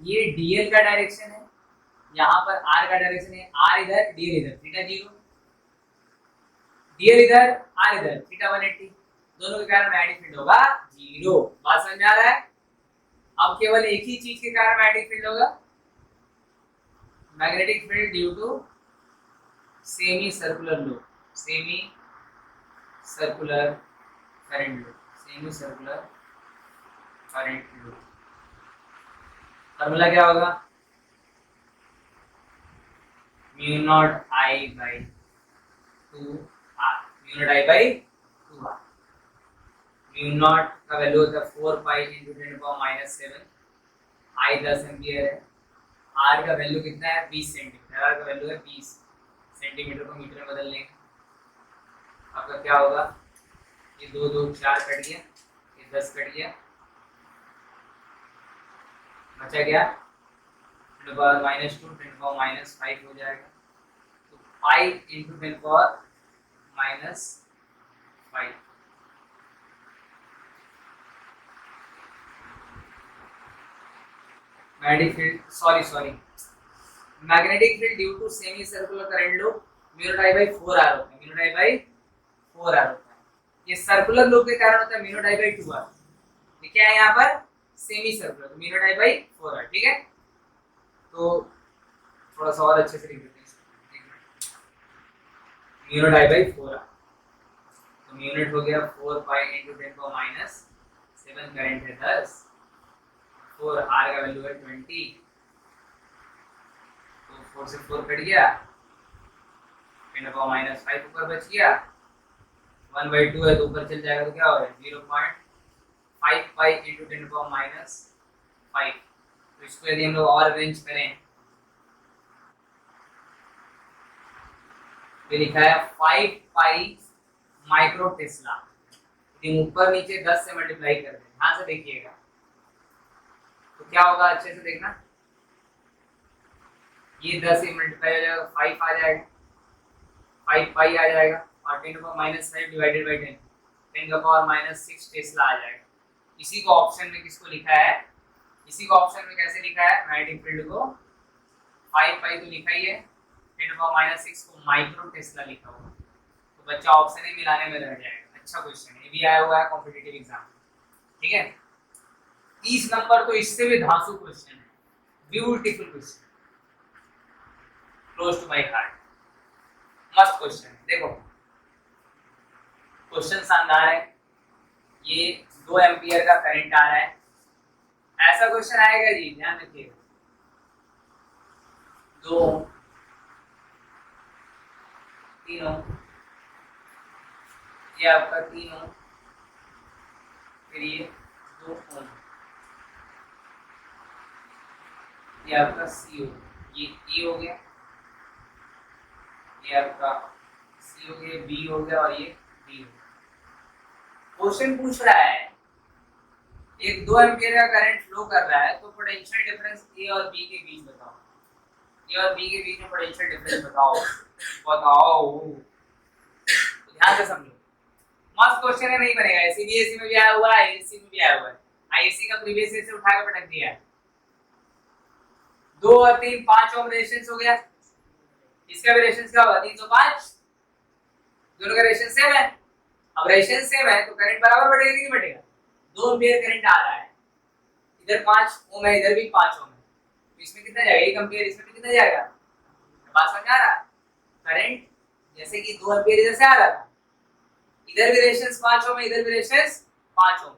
ये डीएल का डायरेक्शन है, यहाँ पर आर का डायरेक्शन है, आर इधर डीएल इधर, थीटा जीरो, डीएल इधर आर इधर, थीटा 180, दोनों के कारण मैग्नेटिक फील्ड होगा जीरो। बात समझ आ रहा है। अब केवल एक ही चीज के कारण मैग्नेटिक फील्ड होगा, magnetic field due to semi circular loop, semi circular current loop, semi circular current loop. Formula क्या होगा, mu naught I by 2r, mu naught I by 2r। Mu naught का वैल्यू होता है 4 pi into 10⁻⁷, I 10 ampere है, R का value कितना है 20 centimetre, are का वैल्यू है 20 सेंटीमीटर को मीटर में बदल लेंगे, आपका क्या होगा, ये 2 2 4 कट गया, ये 10 कट गया, बचा गया 10⁻2 10⁻5 हो जाएगा, तो 5 into 10⁻5। Magnetic field sorry magnetic field due to semi circular current loop mu naught I by 4r होता है, mu naught I by 4r होता है। ये सर्कुलर लूप के कारण होता है mu naught I by 2r, ये क्या है यहाँ पर सेमी सर्कुलर, तो mu naught I by 4r, ठीक है। तो थोड़ा सा और अच्छे से लिख देते हैं, mu naught I by 4r, तो म्यू नॉट हो गया 4 पाई इंटू 10⁻7, करंट है 10, 4 आर का वैल्यू है 20, तो 4 से 4 कट गया, 10⁻5 ऊपर बच गया, 1/2 है तो ऊपर चल जाएगा, तो क्या होगा 0.5 पाई इंटू 10⁻5। तो इसको यदि हम लोग और अरेंज करें तो लिखा है 5 पाई माइक्रो टेस्ला, यदि ऊपर नीचे 10 से मल्टीप्लाई कर दें, ध्यान से देखिएगा तो क्या होगा, अच्छे से देखना, ये 10 से मल्टीप्लाई हो जाएगा 5 आ जाएगा, 5 पाई आ जाएगा और 10⁻5 डिवाइडेड बाई 10, 10⁻6 टेस्ला आ जाएगा। इसी को ऑप्शन में किसको लिखा है, इसी को ऑप्शन में कैसे लिखा है, मैग्नेटिक फील्ड को 5 पाई तो लिखा ही है, 10⁻6 को माइक्रो टेस्ला लिखा हुआ, तो बच्चा ऑप्शन ही मिलाने में रह जाएगा। अच्छा क्वेश्चन है, ये भी आया हुआ है कॉम्पिटिटिव एग्जाम, ठीक है। 30 नंबर तो इससे भी धांसू क्वेश्चन है, beautiful question, close to my heart, मस्त क्वेश्चन है। देखो क्वेश्चन शानदार है, ये 2 एम्पियर का करंट आ रहा है, ऐसा क्वेश्चन आएगा जी, ध्यान रखिएगा, 2 3 ये आपका 3 फिर ये 2 ओम, ये आपका सी हो, ये ई हो गया, ये आपका सी हो गया, बी हो गया और ये डी हो गया। क्वेश्चन पूछ रहा है एक 2 एम्पीयर का करंट फ्लो कर रहा है, तो पोटेंशियल डिफरेंस ए और बी के बीच बताओ, ए और बी के बीच में पोटेंशियल डिफरेंस बताओ, तो ध्यान से समझो, मस्त क्वेश्चन है, नहीं बनेगा, सीबीएसई में भी आया हुआ है, आईएससी में भी आया हुआ है, आईएससी का प्रीवियस ईयर से उठा के पटक दिया है। 2 और 3 5 ओम रेजिस्टेंस हो गया, इसका भी रेजिस्टेंस क्या होगा 305, दोनों का रेजिस्टेंस सेम है, अब रेजिस्टेंस सेम है तो करंट बराबर बढ़ेगा कि नहीं बढ़ेगा, 2 एम्पीयर करंट आ रहा है, इधर 5 ओम है, इधर भी 5 ओम है, तो इसमें कितना जाएगा, 1 एम्पीयर इसमें भी कितना जाएगा, बात समझ आ रहा, करंट जैसे कि 2 एम्पीयर इधर से आ रहा था, इधर भी रेजिस्टेंस 5 ओम है, इधर भी रेजिस्टेंस 5 ओम,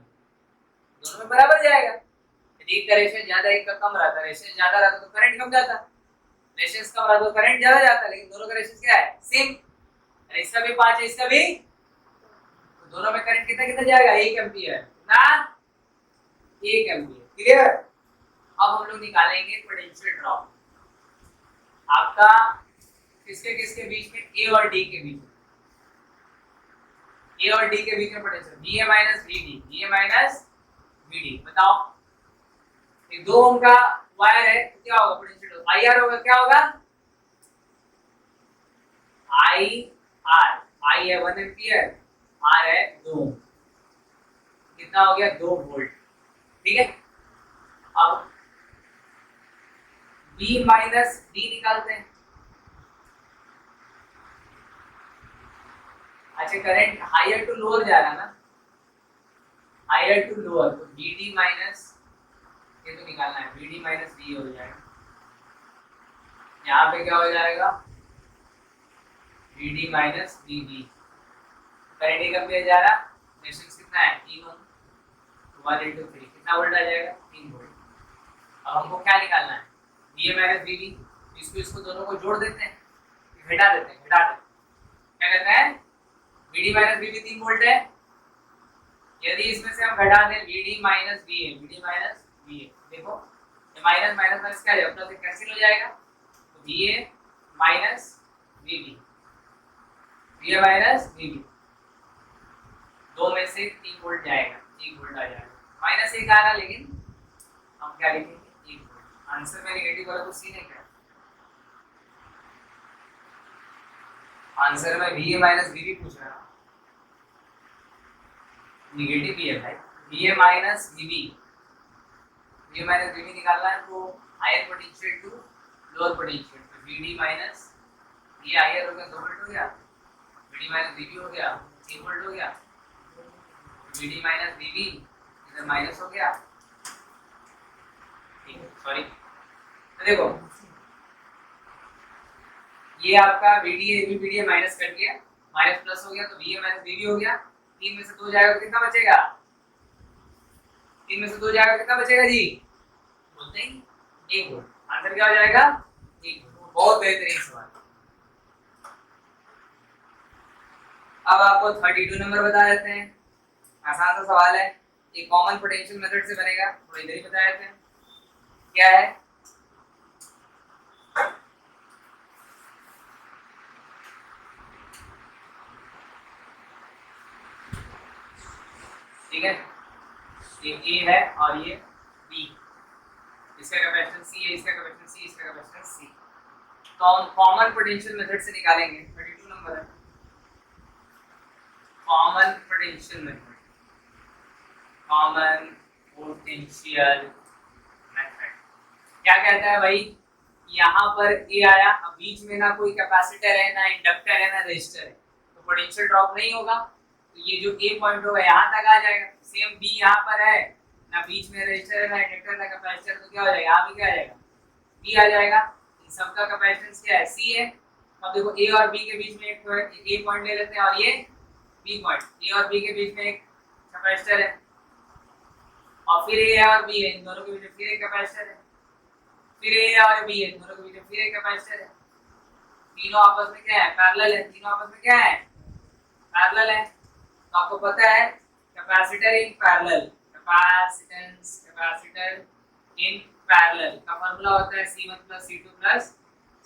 दोनों में बराबर जाएगा, यदि एक का रेशियो ज्यादा एक का कम रहता, रेशियो ज्यादा रहता तो करंट कम जाता, रेशियो कम रहता तो करंट ज्यादा जाता, लेकिन दोनों का रेशियो क्या है सेम, इसका भी 5 है इसका भी, तो दोनों में करंट कितना कितना जाएगा 1 एम्पीयर ना, 1 एम्पीयर। क्लियर। अब हम लोग निकालेंगे पोटेंशियल ड्रॉप आपका किसके किसके बीच में, ए और डी के बीच में, ए और डी के बीच में potential VA minus VD, VA minus VD। बताओ ये 2 ओम का वायर है तो क्या होगा पोटेंशियल, IR होगा, क्या होगा IR, I है 1 एम्पीयर, R है 2 ओम, कितना हो गया 2 वोल्ट। ठीक है, अब V माइनस D निकालते हैं। अच्छा करंट हायर टू लोअर जा रहा है ना, हायर टू लोअर, तो VD माइनस, ये तो निकालना है, VD माइनस D हो जाएगा, यहाँ पे क्या हो जाएगा VD माइनस DD। करंट एक एम्पीयर जा रहा, रेजिस्टेंस कितना है 3 ओम, 1 into 3 कितना वोल्ट आ जाएगा 3 वोल्ट। अब हमको क्या निकालना है VA माइनस VD, इसको इसको दोनों को जोड़ देते हैं, घटा देते हैं, घटा देते हैं, क्या करते हैं VD माइनस VB 3 वोल्ट है, यदि इसमें से हम घटा दें VD minus VA, VD minus VA, देखो ये माइनस माइनस माइनस क्या हो जाएगा, प्लस कैंसिल हो जाएगा, तो VA minus VB, VA minus VB, दो में से 3 वोल्ट जाएगा, 1 वोल्ट आ जाएगा, माइनस 1 आ रहा, लेकिन हम क्या लिखेंगे 1 वोल्ट। आंसर में नेगेटिव वाला तो सी नहीं क्या, आंसर में VA माइनस VB पूछ रहा है, नेगेटिव भी है भाई, VA minus VB, VA minus VB निकालना है तो higher potential to lower potential, तो VD माइनस, ये हायर हो गया 2 वोल्ट हो गया, VD माइनस VB हो गया 3 वोल्ट हो गया, VD माइनस VB इधर माइनस हो गया, ठीक है सॉरी, तो देखो ये आपका VD VD माइनस कट गया, माइनस प्लस हो गया, तो VA माइनस VB हो गया, 3 में से 2 जाएगा तो कितना बचेगा, 3 में से 2 जाएगा कितना बचेगा जी, बोलते हैं 1 वोल्ट। आंसर क्या हो जाएगा 1 वोल्ट। बहुत बेहतरीन सवाल। अब आपको 32 नंबर बता देते हैं, आसान सा सवाल है, ये कॉमन पोटेंशियल मेथड से बनेगा, थोड़ा इधर ही बता देते हैं क्या है। ठीक है, ये A है और ये B, इसका कैपेसिटेंस C है, इसका कैपेसिटेंस C, इसका कैपेसिटेंस C, तो हम कॉमन पोटेंशियल मेथड से निकालेंगे। 32 नंबर है common potential method, common potential method क्या कहता है भाई, यहाँ पर A आया, अब बीच में ना कोई कैपेसिटर है, ना इंडक्टर है, ना रेजिस्टर है, तो पोटेंशियल ड्रॉप नहीं होगा, तो ये जो A पॉइंट होगा यहाँ तक आ जाएगा। सेम B यहाँ पर है, ना बीच में रेजिस्टर है, ना इंडक्टर, ना कैपेसिटर, तो क्या हो जाएगा यहाँ पे क्या आ जाएगा B आ जाएगा। इन सबका कैपेसिटेंस क्या है C है। अब देखो A और B के बीच में एक A पॉइंट ले लेते हैं और ये B पॉइंट, A और B के बीच में एक कैपेसिटर है, और फिर A और B है, इन दोनों के बीच में फिर एक कैपेसिटर है, फिर A और B है, इन दोनों के बीच में फिर एक कैपेसिटर है, तीनों आपस में क्या है पैरेलल है, तीनों आपस में क्या है पैरेलल है। तो आपको पता है capacitor in parallel, capacitance capacitor in parallel का फार्मूला होता है C1 + C2 +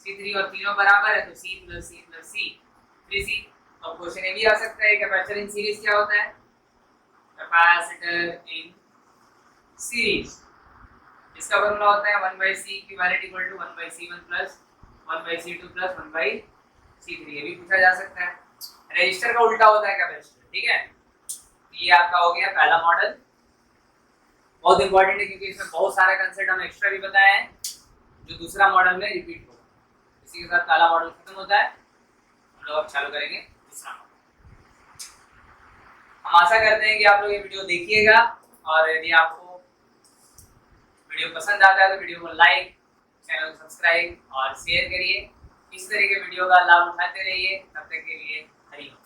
C3, और तीनों बराबर है तो C + C + C 3C। तो क्वेश्चन ये भी आ सकता है कैपेसिटर इन सीरीज क्या होता है, कैपेसिटर इन सीरीज, इसका फार्मूला होता है 1/C equivalent = 1/C1 + 1/C2 + 1/C3, ये भी पूछा जा सकता है। रजिस्टर का उल्टा होता है कैपेसिटर, ठीक है। ये आपका हो गया पहला मॉडल, बहुत इंपॉर्टेंट है क्योंकि इसमें बहुत सारे कंसेप्ट हम एक्स्ट्रा भी बताए हैं जो दूसरा मॉडल में रिपीट होगा। इसी के साथ पहला मॉडल खत्म होता है, हम लोग अब चालू करेंगे दूसरा मॉडल। हम आशा करते हैं कि आप लोग ये वीडियो देखिएगा, और यदि आपको वीडियो पसंद आता है तो वीडियो को लाइक, चैनल को सब्सक्राइब और शेयर करिए। इस तरह के वीडियो का लाभ उठाते रहिए। तब तक के लिए हरि ओम।